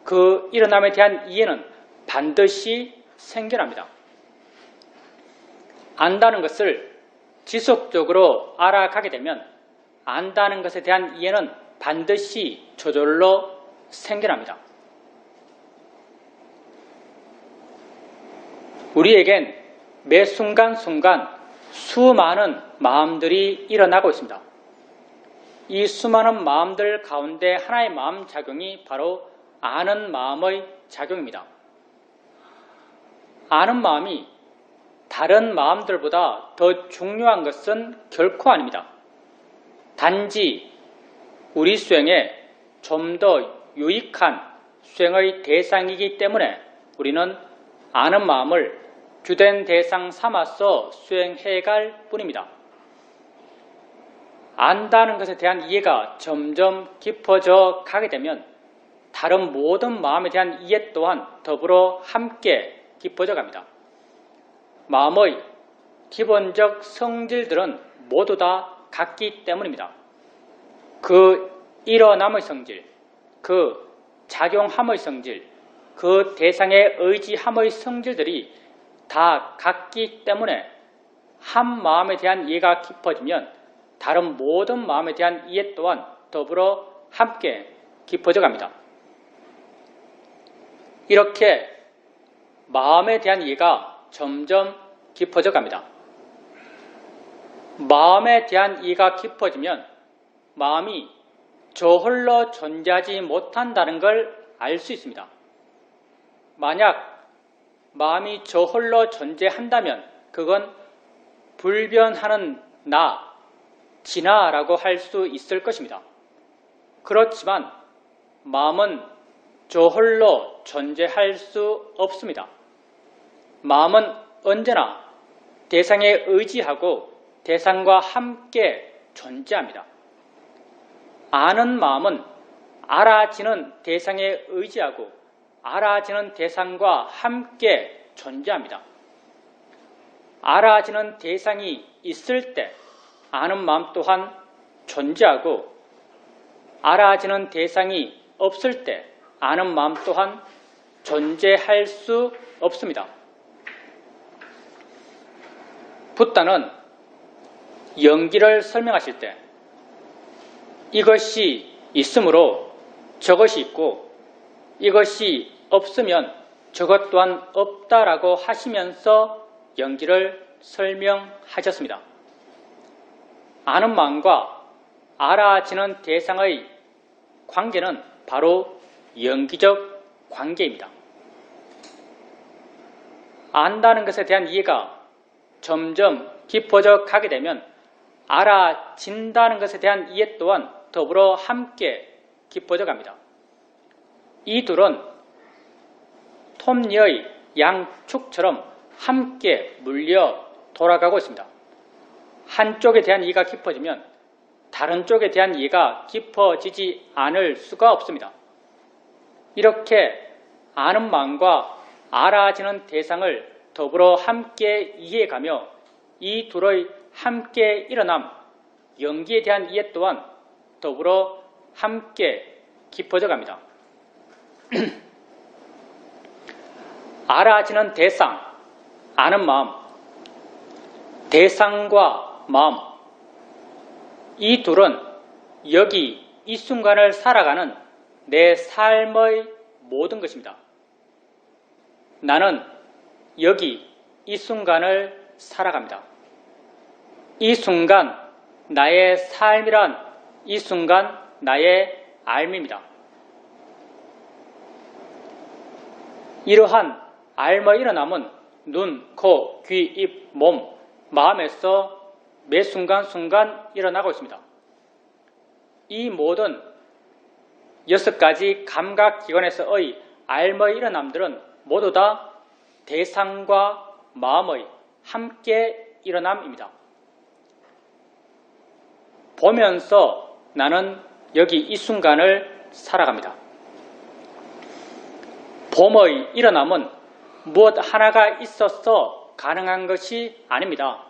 그 일어남에 대한 이해는 반드시 생겨납니다. 안다는 것을 지속적으로 알아가게 되면 안다는 것에 대한 이해는 반드시 저절로 생겨납니다. 우리에겐 매 순간순간 수많은 마음들이 일어나고 있습니다. 이 수많은 마음들 가운데 하나의 마음 작용이 바로 아는 마음의 작용입니다. 아는 마음이 다른 마음들보다 더 중요한 것은 결코 아닙니다. 단지 우리 수행에 좀 더 유익한 수행의 대상이기 때문에 우리는 아는 마음을 주된 대상 삼아서 수행해 갈 뿐입니다. 안다는 것에 대한 이해가 점점 깊어져 가게 되면 다른 모든 마음에 대한 이해 또한 더불어 함께 깊어져 갑니다. 마음의 기본적 성질들은 모두 다 같기 때문입니다. 그 일어남의 성질, 그 작용함의 성질, 그 대상의 의지함의 성질들이 다 같기 때문에 한 마음에 대한 이해가 깊어지면 다른 모든 마음에 대한 이해 또한 더불어 함께 깊어져 갑니다. 이렇게 마음에 대한 이해가 점점 깊어져 갑니다. 마음에 대한 이해가 깊어지면 마음이 저 홀로 존재하지 못한다는 걸 알 수 있습니다. 만약 마음이 저 홀로 존재한다면 그건 불변하는 나, 진아라고 할 수 있을 것입니다. 그렇지만 마음은 저 홀로 존재할 수 없습니다. 마음은 언제나 대상에 의지하고 대상과 함께 존재합니다. 아는 마음은 알아지는 대상에 의지하고 알아지는 대상과 함께 존재합니다. 알아지는 대상이 있을 때 아는 마음 또한 존재하고 알아지는 대상이 없을 때 아는 마음 또한 존재할 수 없습니다. 붓다는 연기를 설명하실 때 이것이 있으므로 저것이 있고 이것이 없으면 저것 또한 없다라고 하시면서 연기를 설명하셨습니다. 아는 마음과 알아지는 대상의 관계는 바로 연기적 관계입니다. 안다는 것에 대한 이해가 점점 깊어져 가게 되면 알아진다는 것에 대한 이해 또한 더불어 함께 깊어져 갑니다. 이 둘은 톱니의 양축처럼 함께 물려 돌아가고 있습니다. 한쪽에 대한 이해가 깊어지면 다른 쪽에 대한 이해가 깊어지지 않을 수가 없습니다. 이렇게 아는 마음과 알아지는 대상을 더불어 함께 이해가며 이 둘의 함께 일어남, 연기에 대한 이해 또한 더불어 함께 깊어져 갑니다. 알아지는 대상, 아는 마음, 대상과 마음, 이 둘은 여기 이 순간을 살아가는 내 삶의 모든 것입니다. 나는 여기 이 순간을 살아갑니다. 이 순간 나의 삶이란 이 순간 나의 삶입니다. 이러한 삶의 일어남은 눈, 코, 귀, 입, 몸, 마음에서 매 순간순간 일어나고 있습니다. 이 모든 6가지 감각기관에서의 삶의 일어남들은 모두 다 대상과 마음의 함께 일어남입니다. 보면서 나는 여기 이 순간을 살아갑니다. 봄의 일어남은 무엇 하나가 있어서 가능한 것이 아닙니다.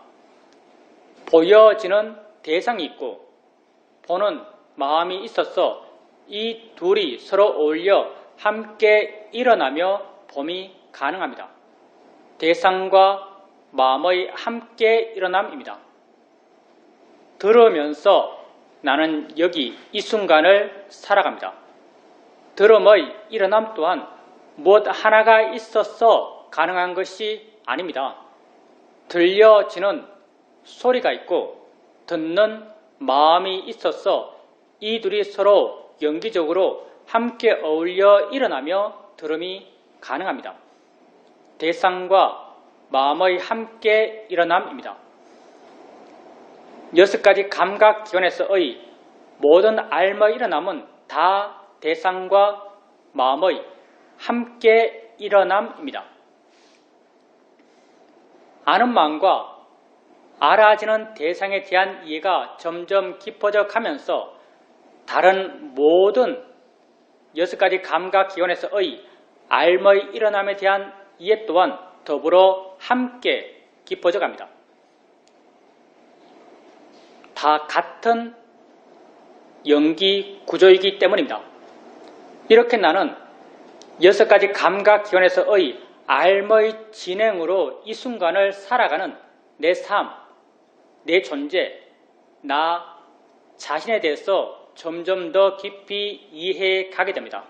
보여지는 대상이 있고 보는 마음이 있어서 이 둘이 서로 어울려 함께 일어나며 봄이 가능합니다. 대상과 마음의 함께 일어남입니다. 들으면서 나는 여기 이 순간을 살아갑니다. 들음의 일어남 또한 무엇 하나가 있어서 가능한 것이 아닙니다. 들려지는 소리가 있고 듣는 마음이 있어서 이 둘이 서로 연기적으로 함께 어울려 일어나며 들음이 가능합니다. 대상과 마음의 함께 일어남입니다. 6가지 감각기관에서의 모든 삶의 일어남은 다 대상과 마음의 함께 일어남입니다. 아는 마음과 알아지는 대상에 대한 이해가 점점 깊어져 가면서 다른 모든 6가지 감각기관에서의 알의 일어남에 대한 이해 또한 더불어 함께 깊어져 갑니다. 다 같은 연기 구조이기 때문입니다. 이렇게 나는 6가지 감각기관에서의 알의 진행으로 이 순간을 살아가는 내 삶, 내 존재, 나 자신에 대해서 점점 더 깊이 이해해 가게 됩니다.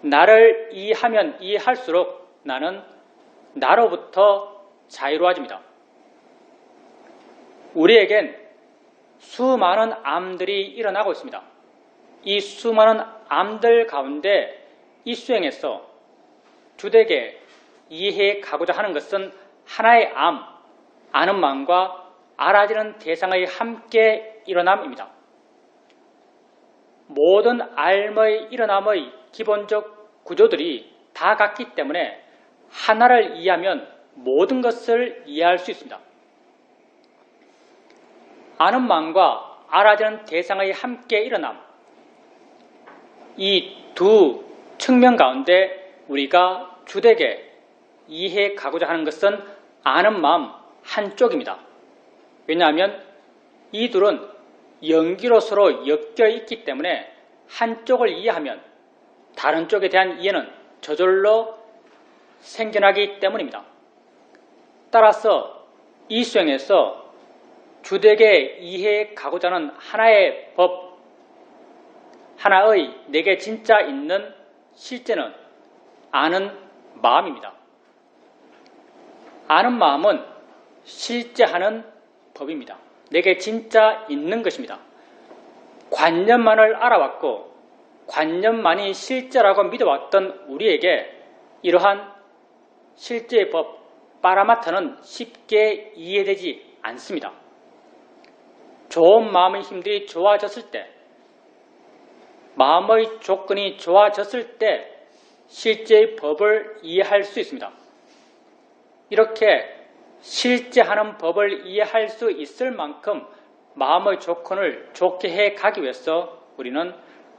나를 이해하면 이해할수록 나는 나로부터 자유로워집니다. 우리에겐 수많은 암들이 일어나고 있습니다. 이 수많은 암들 가운데 이 수행에서 주되게 이해해 가고자 하는 것은 하나의 암, 아는 마음과 알아지는 대상의 함께 일어남입니다. 모든 알의 일어남의 기본적 구조들이 다 같기 때문에 하나를 이해하면 모든 것을 이해할 수 있습니다. 아는 마음과 알아지는 대상의 함께 일어남, 이 두 측면 가운데 우리가 주되게 이해해 가고자 하는 것은 아는 마음 한쪽입니다. 왜냐하면 이 둘은 연기로 서로 엮여 있기 때문에 한쪽을 이해하면 다른 쪽에 대한 이해는 저절로 생겨나기 때문입니다. 따라서 이 수행에서 주되게 이해해 가고자 하는 하나의 법, 하나의 내게 진짜 있는 실제는 아는 마음입니다. 아는 마음은 실제하는 법입니다. 내게 진짜 있는 것입니다. 관념만을 알아왔고 관념만이 실제라고 믿어왔던 우리에게 이러한 실제의 법, 파라마타는 쉽게 이해되지 않습니다. 좋은 마음의 힘들이 좋아졌을 때, 마음의 조건이 좋아졌을 때 실제의 법을 이해할 수 있습니다. 이렇게 실제하는 법을 이해할 수 있을 만큼 마음의 조건을 좋게 해 가기 위해서 우리는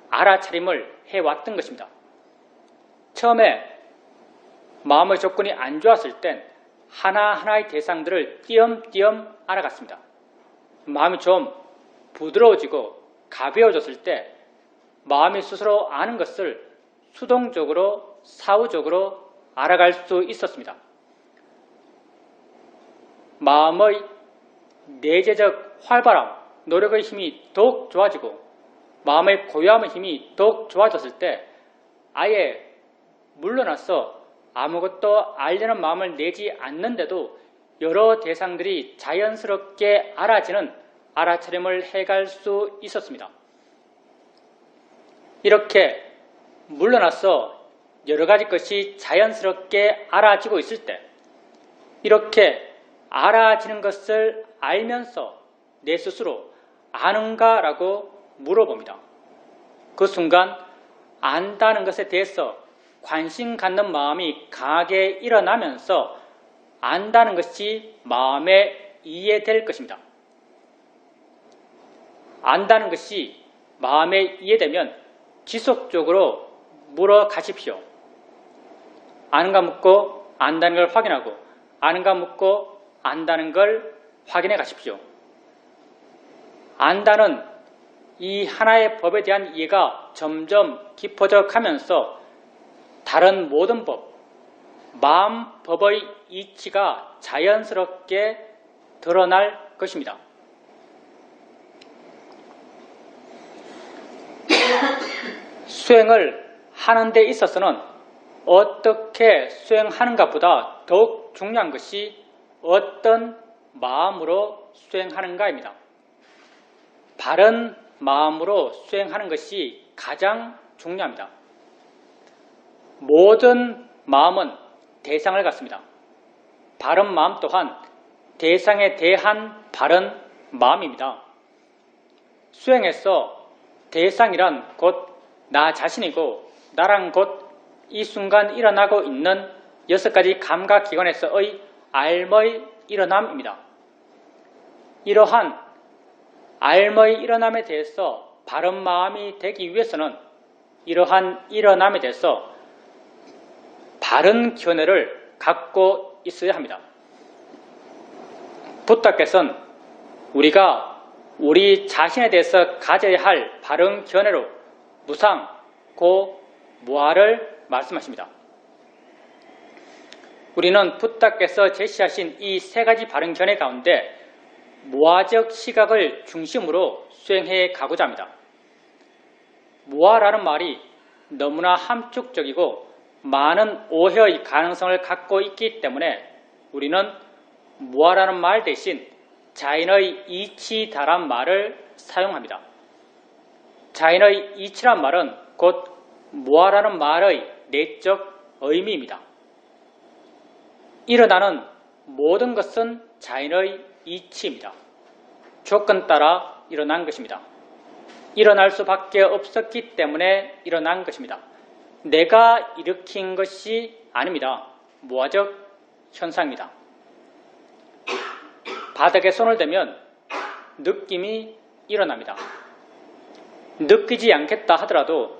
알아차림을 해왔던 것입니다. 처음에 마음의 조건이 안 좋았을 땐 하나하나의 대상들을 띄엄띄엄 알아갔습니다. 마음이 좀 부드러워지고 가벼워졌을 때 마음이 스스로 아는 것을 수동적으로 사후적으로 알아갈 수 있었습니다. 마음의 내재적 활발함, 노력의 힘이 더욱 좋아지고 마음의 고요함의 힘이 더욱 좋아졌을 때 아예 물러나서 아무것도 알려는 마음을 내지 않는데도 여러 대상들이 자연스럽게 알아지는 알아차림을 해갈 수 있었습니다. 이렇게 물러나서 여러 가지 것이 자연스럽게 알아지고 있을 때 이렇게 알아지는 것을 알면서 내 스스로 아는가? 라고 물어봅니다. 그 순간 안다는 것에 대해서 관심 갖는 마음이 강하게 일어나면서 안다는 것이 마음에 이해될 것입니다. 안다는 것이 마음에 이해되면 지속적으로 물어가십시오. 아는가 묻고 안다는 걸 확인하고 아는가 묻고 안다는 걸 확인해 가십시오. 안다는 이 하나의 법에 대한 이해가 점점 깊어져 가면서 다른 모든 법, 마음 법의 이치가 자연스럽게 드러날 것입니다. 수행을 하는 데 있어서는 어떻게 수행하는가 보다 더욱 중요한 것이 어떤 마음으로 수행하는가입니다. 바른 마음으로 수행하는 것이 가장 중요합니다. 모든 마음은 대상을 갖습니다. 바른 마음 또한 대상에 대한 바른 마음입니다. 수행에서 대상이란 곧 나 자신이고 나란 곧 이 순간 일어나고 있는 6가지 감각기관에서의 알의 일어남입니다. 이러한 알머의 일어남에 대해서 바른 마음이 되기 위해서는 이러한 일어남에 대해서 바른 견해를 갖고 있어야 합니다. 부타께서는 우리가 우리 자신에 대해서 가져야 할 바른 견해로 무상, 고, 무아를 말씀하십니다. 우리는 부타께서 제시하신 이 세 가지 바른 견해 가운데 무아적 시각을 중심으로 수행해 가고자 합니다. 무아라는 말이 너무나 함축적이고 많은 오해의 가능성을 갖고 있기 때문에 우리는 무아라는 말 대신 자인의 이치다란 말을 사용합니다. 자인의 이치란 말은 곧 무아라는 말의 내적 의미입니다. 일어나는 모든 것은 자인의 이치입니다. 조건 따라 일어난 것입니다. 일어날 수밖에 없었기 때문에 일어난 것입니다. 내가 일으킨 것이 아닙니다. 무아적 현상입니다. 바닥에 손을 대면 느낌이 일어납니다. 느끼지 않겠다 하더라도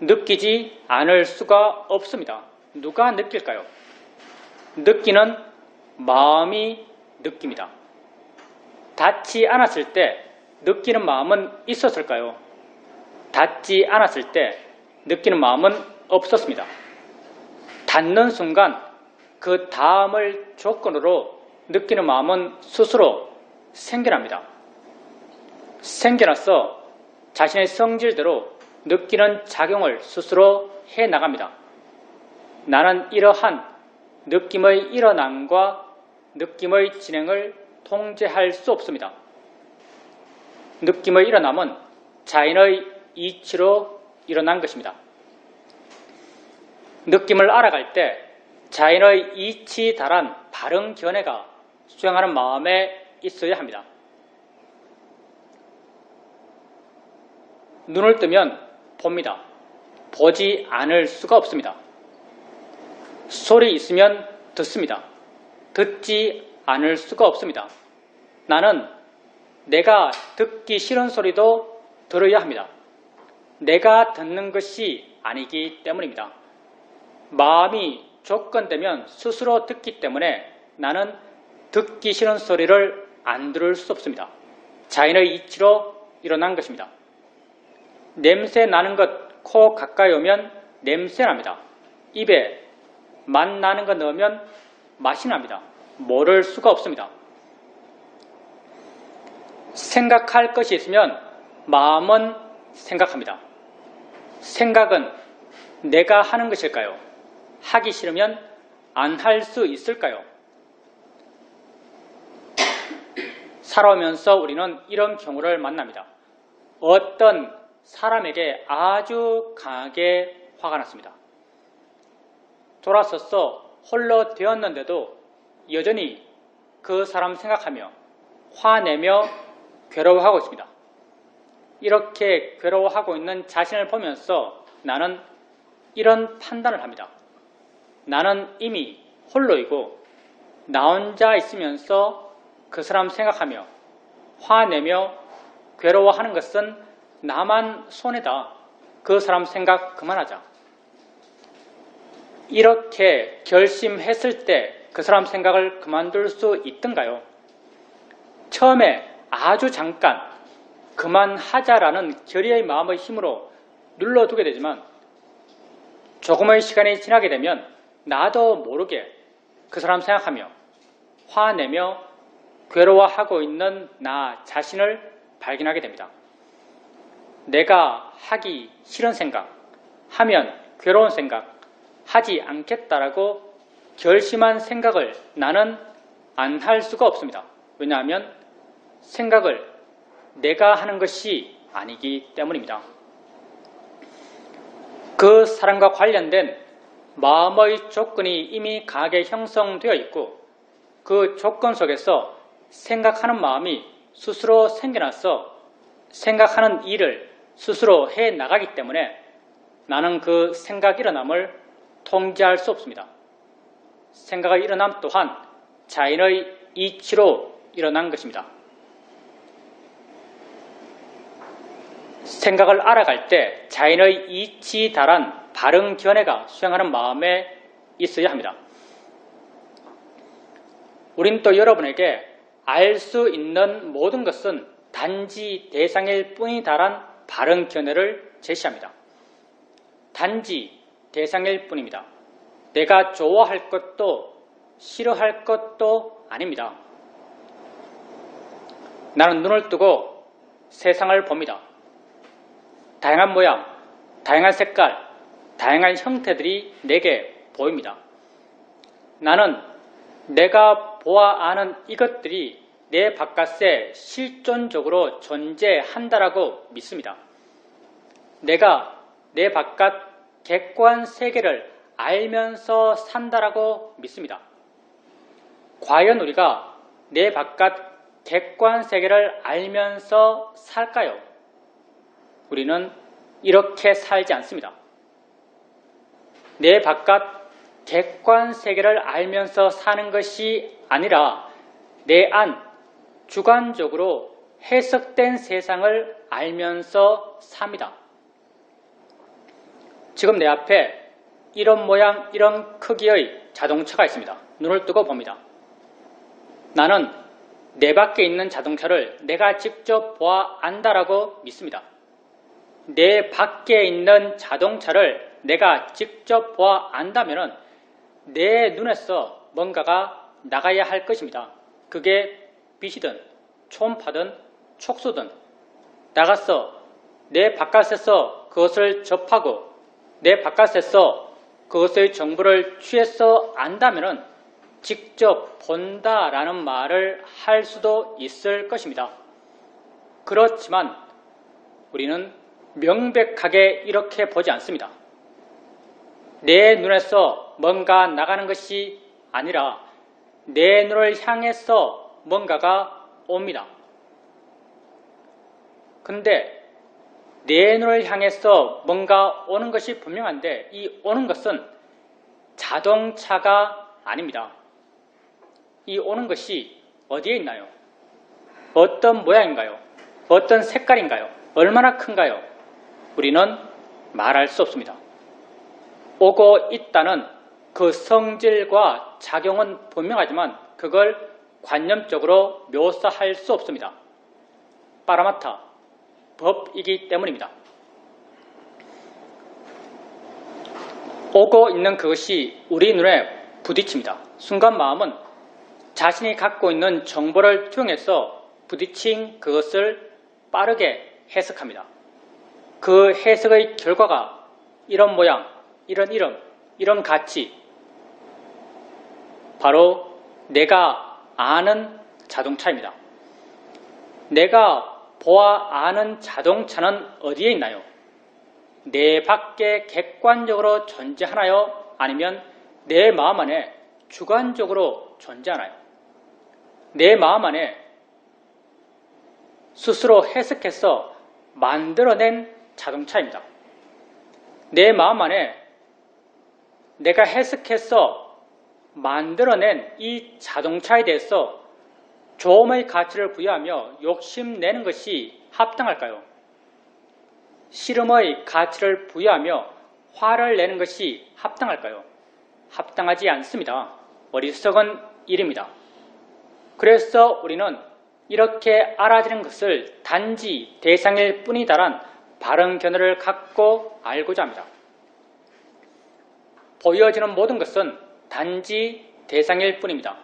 느끼지 않을 수가 없습니다. 누가 느낄까요? 느끼는 마음이 느낍니다. 닿지 않았을 때 느끼는 마음은 있었을까요? 닿지 않았을 때 느끼는 마음은 없었습니다. 닿는 순간 그 다음을 조건으로 느끼는 마음은 스스로 생겨납니다. 생겨나서 자신의 성질대로 느끼는 작용을 스스로 해나갑니다. 나는 이러한 느낌의 일어남과 느낌의 진행을 통제할 수 없습니다. 느낌의 일어남은 자인의 이치로 일어난 것입니다. 느낌을 알아갈 때 자인의 이치다란 바른 견해가 수행하는 마음에 있어야 합니다. 눈을 뜨면 봅니다. 보지 않을 수가 없습니다. 소리 있으면 듣습니다. 듣지 않을 수가 없습니다. 나는 내가 듣기 싫은 소리도 들어야 합니다. 내가 듣는 것이 아니기 때문입니다. 마음이 조건되면 스스로 듣기 때문에 나는 듣기 싫은 소리를 안 들을 수 없습니다. 자인의 이치로 일어난 것입니다. 냄새 나는 것 코 가까이 오면 냄새 납니다. 입에 맛 나는 것 넣으면 맛이 납니다. 모를 수가 없습니다. 생각할 것이 있으면 마음은 생각합니다. 생각은 내가 하는 것일까요? 하기 싫으면 안 할 수 있을까요? 살아오면서 우리는 이런 경우를 만납니다. 어떤 사람에게 아주 강하게 화가 났습니다. 돌아서서 홀로 되었는데도 여전히 그 사람 생각하며 화내며 괴로워하고 있습니다. 이렇게 괴로워하고 있는 자신을 보면서 나는 이런 판단을 합니다. 나는 이미 홀로이고 나 혼자 있으면서 그 사람 생각하며 화내며 괴로워하는 것은 나만 손해다. 그 사람 생각 그만하자. 이렇게 결심했을 때 그 사람 생각을 그만둘 수 있던가요? 처음에 아주 잠깐 그만하자라는 결의의 마음의 힘으로 눌러두게 되지만 조금의 시간이 지나게 되면 나도 모르게 그 사람 생각하며 화내며 괴로워하고 있는 나 자신을 발견하게 됩니다. 내가 하기 싫은 생각, 하면 괴로운 생각, 하지 않겠다라고 결심한 생각을 나는 안 할 수가 없습니다. 왜냐하면 생각을 내가 하는 것이 아니기 때문입니다. 그 사람과 관련된 마음의 조건이 이미 강하게 형성되어 있고 그 조건 속에서 생각하는 마음이 스스로 생겨나서 생각하는 일을 스스로 해 나가기 때문에 나는 그 생각 일어남을 통제할 수 없습니다. 생각의 일어남 또한 자인의 이치로 일어난 것입니다. 생각을 알아갈 때 자연의 이치에 달한 바른 견해가 수행하는 마음에 있어야 합니다. 우린 또 여러분에게 알 수 있는 모든 것은 단지 대상일 뿐이다란 바른 견해를 제시합니다. 단지 대상일 뿐입니다. 내가 좋아할 것도 싫어할 것도 아닙니다. 나는 눈을 뜨고 세상을 봅니다. 다양한 모양, 다양한 색깔, 다양한 형태들이 내게 보입니다. 나는 내가 보아 아는 이것들이 내 바깥에 실존적으로 존재한다라고 믿습니다. 내가 내 바깥 객관 세계를 알면서 산다라고 믿습니다. 과연 우리가 내 바깥 객관 세계를 알면서 살까요? 우리는 이렇게 살지 않습니다. 내 바깥 객관 세계를 알면서 사는 것이 아니라 내 안 주관적으로 해석된 세상을 알면서 삽니다. 지금 내 앞에 이런 모양, 이런 크기의 자동차가 있습니다. 눈을 뜨고 봅니다. 나는 내 밖에 있는 자동차를 내가 직접 보아 안다라고 믿습니다. 내 밖에 있는 자동차를 내가 직접 보아 안다면 내 눈에서 뭔가가 나가야 할 것입니다. 그게 빛이든 초음파든 촉수든 나가서 내 바깥에서 그것을 접하고 내 바깥에서 그것의 정보를 취해서 안다면 직접 본다라는 말을 할 수도 있을 것입니다. 그렇지만 우리는 명백하게 이렇게 보지 않습니다. 내 눈에서 뭔가 나가는 것이 아니라 내 눈을 향해서 뭔가가 옵니다. 근데 내 눈을 향해서 뭔가 오는 것이 분명한데 이 오는 것은 자동차가 아닙니다. 이 오는 것이 어디에 있나요? 어떤 모양인가요? 어떤 색깔인가요? 얼마나 큰가요? 우리는 말할 수 없습니다. 오고 있다는 그 성질과 작용은 분명하지만 그걸 관념적으로 묘사할 수 없습니다. 파라마타, 법이기 때문입니다. 오고 있는 그것이 우리 눈에 부딪힙니다. 순간 마음은 자신이 갖고 있는 정보를 통해서 부딪힌 그것을 빠르게 해석합니다. 그 해석의 결과가 이런 모양, 이런 이름, 이런 가치, 바로 내가 아는 자동차입니다. 내가 보아 아는 자동차는 어디에 있나요? 내 밖에 객관적으로 존재하나요? 아니면 내 마음 안에 주관적으로 존재하나요? 내 마음 안에 스스로 해석해서 만들어낸 자동차입니다. 내 마음 안에 내가 해석해서 만들어낸 이 자동차에 대해서 조음의 가치를 부여하며 욕심내는 것이 합당할까요? 씨름의 가치를 부여하며 화를 내는 것이 합당할까요? 합당하지 않습니다. 어리석은 일입니다. 그래서 우리는 이렇게 알아지는 것을 단지 대상일 뿐이다란 바른 견해를 갖고 알고자 합니다. 보여지는 모든 것은 단지 대상일 뿐입니다.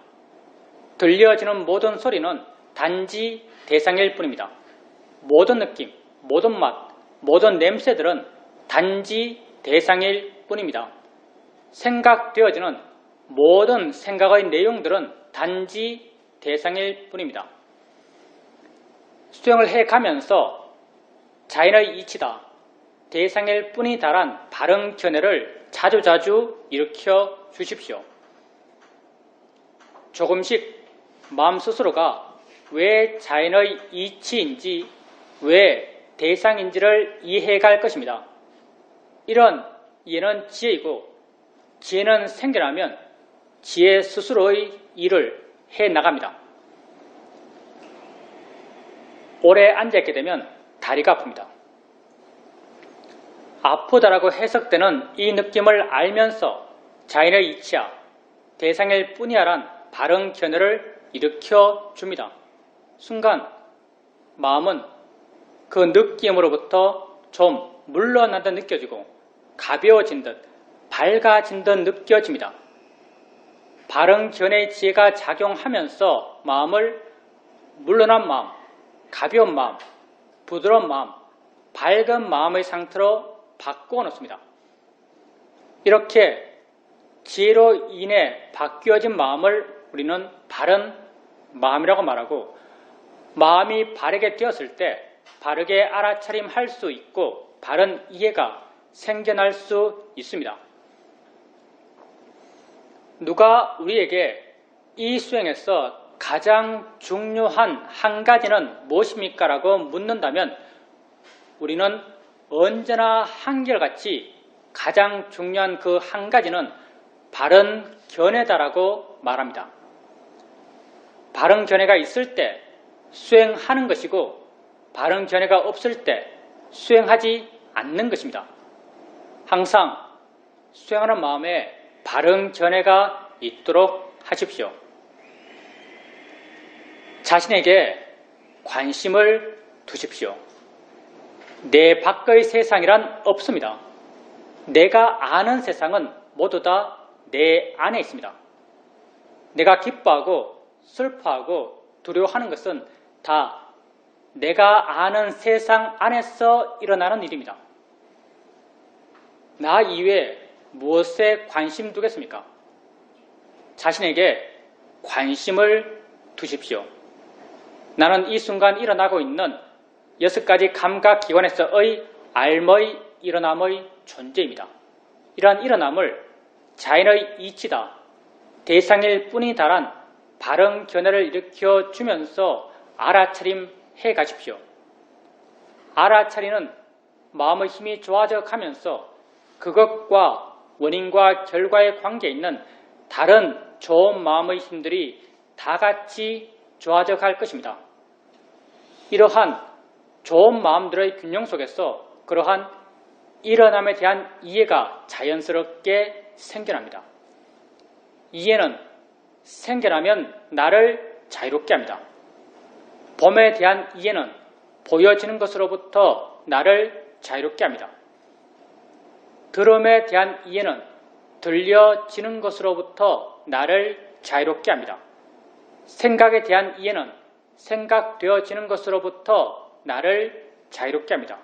들려지는 모든 소리는 단지 대상일 뿐입니다. 모든 느낌, 모든 맛, 모든 냄새들은 단지 대상일 뿐입니다. 생각되어지는 모든 생각의 내용들은 단지 대상일 뿐입니다. 수행을 해가면서 자연의 이치다, 대상일 뿐이다란 바른 견해를 자주자주 일으켜 주십시오. 조금씩 마음 스스로가 왜 자연의 이치인지, 왜 대상인지를 이해해갈 것입니다. 이런 이해는 지혜이고, 지혜는 생겨나면 지혜 스스로의 일을 해나갑니다. 오래 앉아있게 되면 다리가 아픕니다. 아프다라고 해석되는 이 느낌을 알면서 자인의 이치야, 대상일 뿐이야란 바른 견해를 일으켜 줍니다. 순간 마음은 그 느낌으로부터 좀 물러난 듯 느껴지고 가벼워진 듯 밝아진 듯 느껴집니다. 바른 견해의 지혜가 작용하면서 마음을 물러난 마음, 가벼운 마음, 부드러운 마음, 밝은 마음의 상태로 바꾸어 놓습니다. 이렇게 지혜로 인해 바뀌어진 마음을 우리는 바른 마음이라고 말하고, 마음이 바르게 되었을 때 바르게 알아차림할 수 있고 바른 이해가 생겨날 수 있습니다. 누가 우리에게 이 수행에서 가장 중요한 한 가지는 무엇입니까? 라고 묻는다면 우리는 언제나 한결같이 가장 중요한 그 한 가지는 바른 견해다라고 말합니다. 바른 견해가 있을 때 수행하는 것이고 바른 견해가 없을 때 수행하지 않는 것입니다. 항상 수행하는 마음에 바른 견해가 있도록 하십시오. 자신에게 관심을 두십시오. 내 밖의 세상이란 없습니다. 내가 아는 세상은 모두 다 내 안에 있습니다. 내가 기뻐하고 슬퍼하고 두려워하는 것은 다 내가 아는 세상 안에서 일어나는 일입니다. 나 이외에 무엇에 관심 두겠습니까? 자신에게 관심을 두십시오. 나는 이 순간 일어나고 있는 6가지 감각기관에서의 알의 일어남의 존재입니다. 이러한 일어남을 자인의 이치다, 대상일 뿐이다란 바른 견해를 일으켜 주면서 알아차림해 가십시오. 알아차리는 마음의 힘이 좋아져 가면서 그것과 원인과 결과의 관계에 있는 다른 좋은 마음의 힘들이 다 같이 좋아져 갈 것입니다. 이러한 좋은 마음들의 균형 속에서 그러한 일어남에 대한 이해가 자연스럽게 생겨납니다. 이해는 생겨나면 나를 자유롭게 합니다. 범에 대한 이해는 보여지는 것으로부터 나를 자유롭게 합니다. 들음에 대한 이해는 들려지는 것으로부터 나를 자유롭게 합니다. 생각에 대한 이해는 생각되어지는 것으로부터 나를 자유롭게 합니다.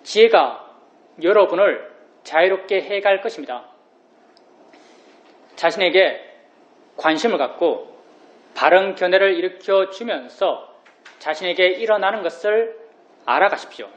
지혜가 여러분을 자유롭게 해갈 것입니다. 자신에게 관심을 갖고 바른 견해를 일으켜 주면서 자신에게 일어나는 것을 알아가십시오.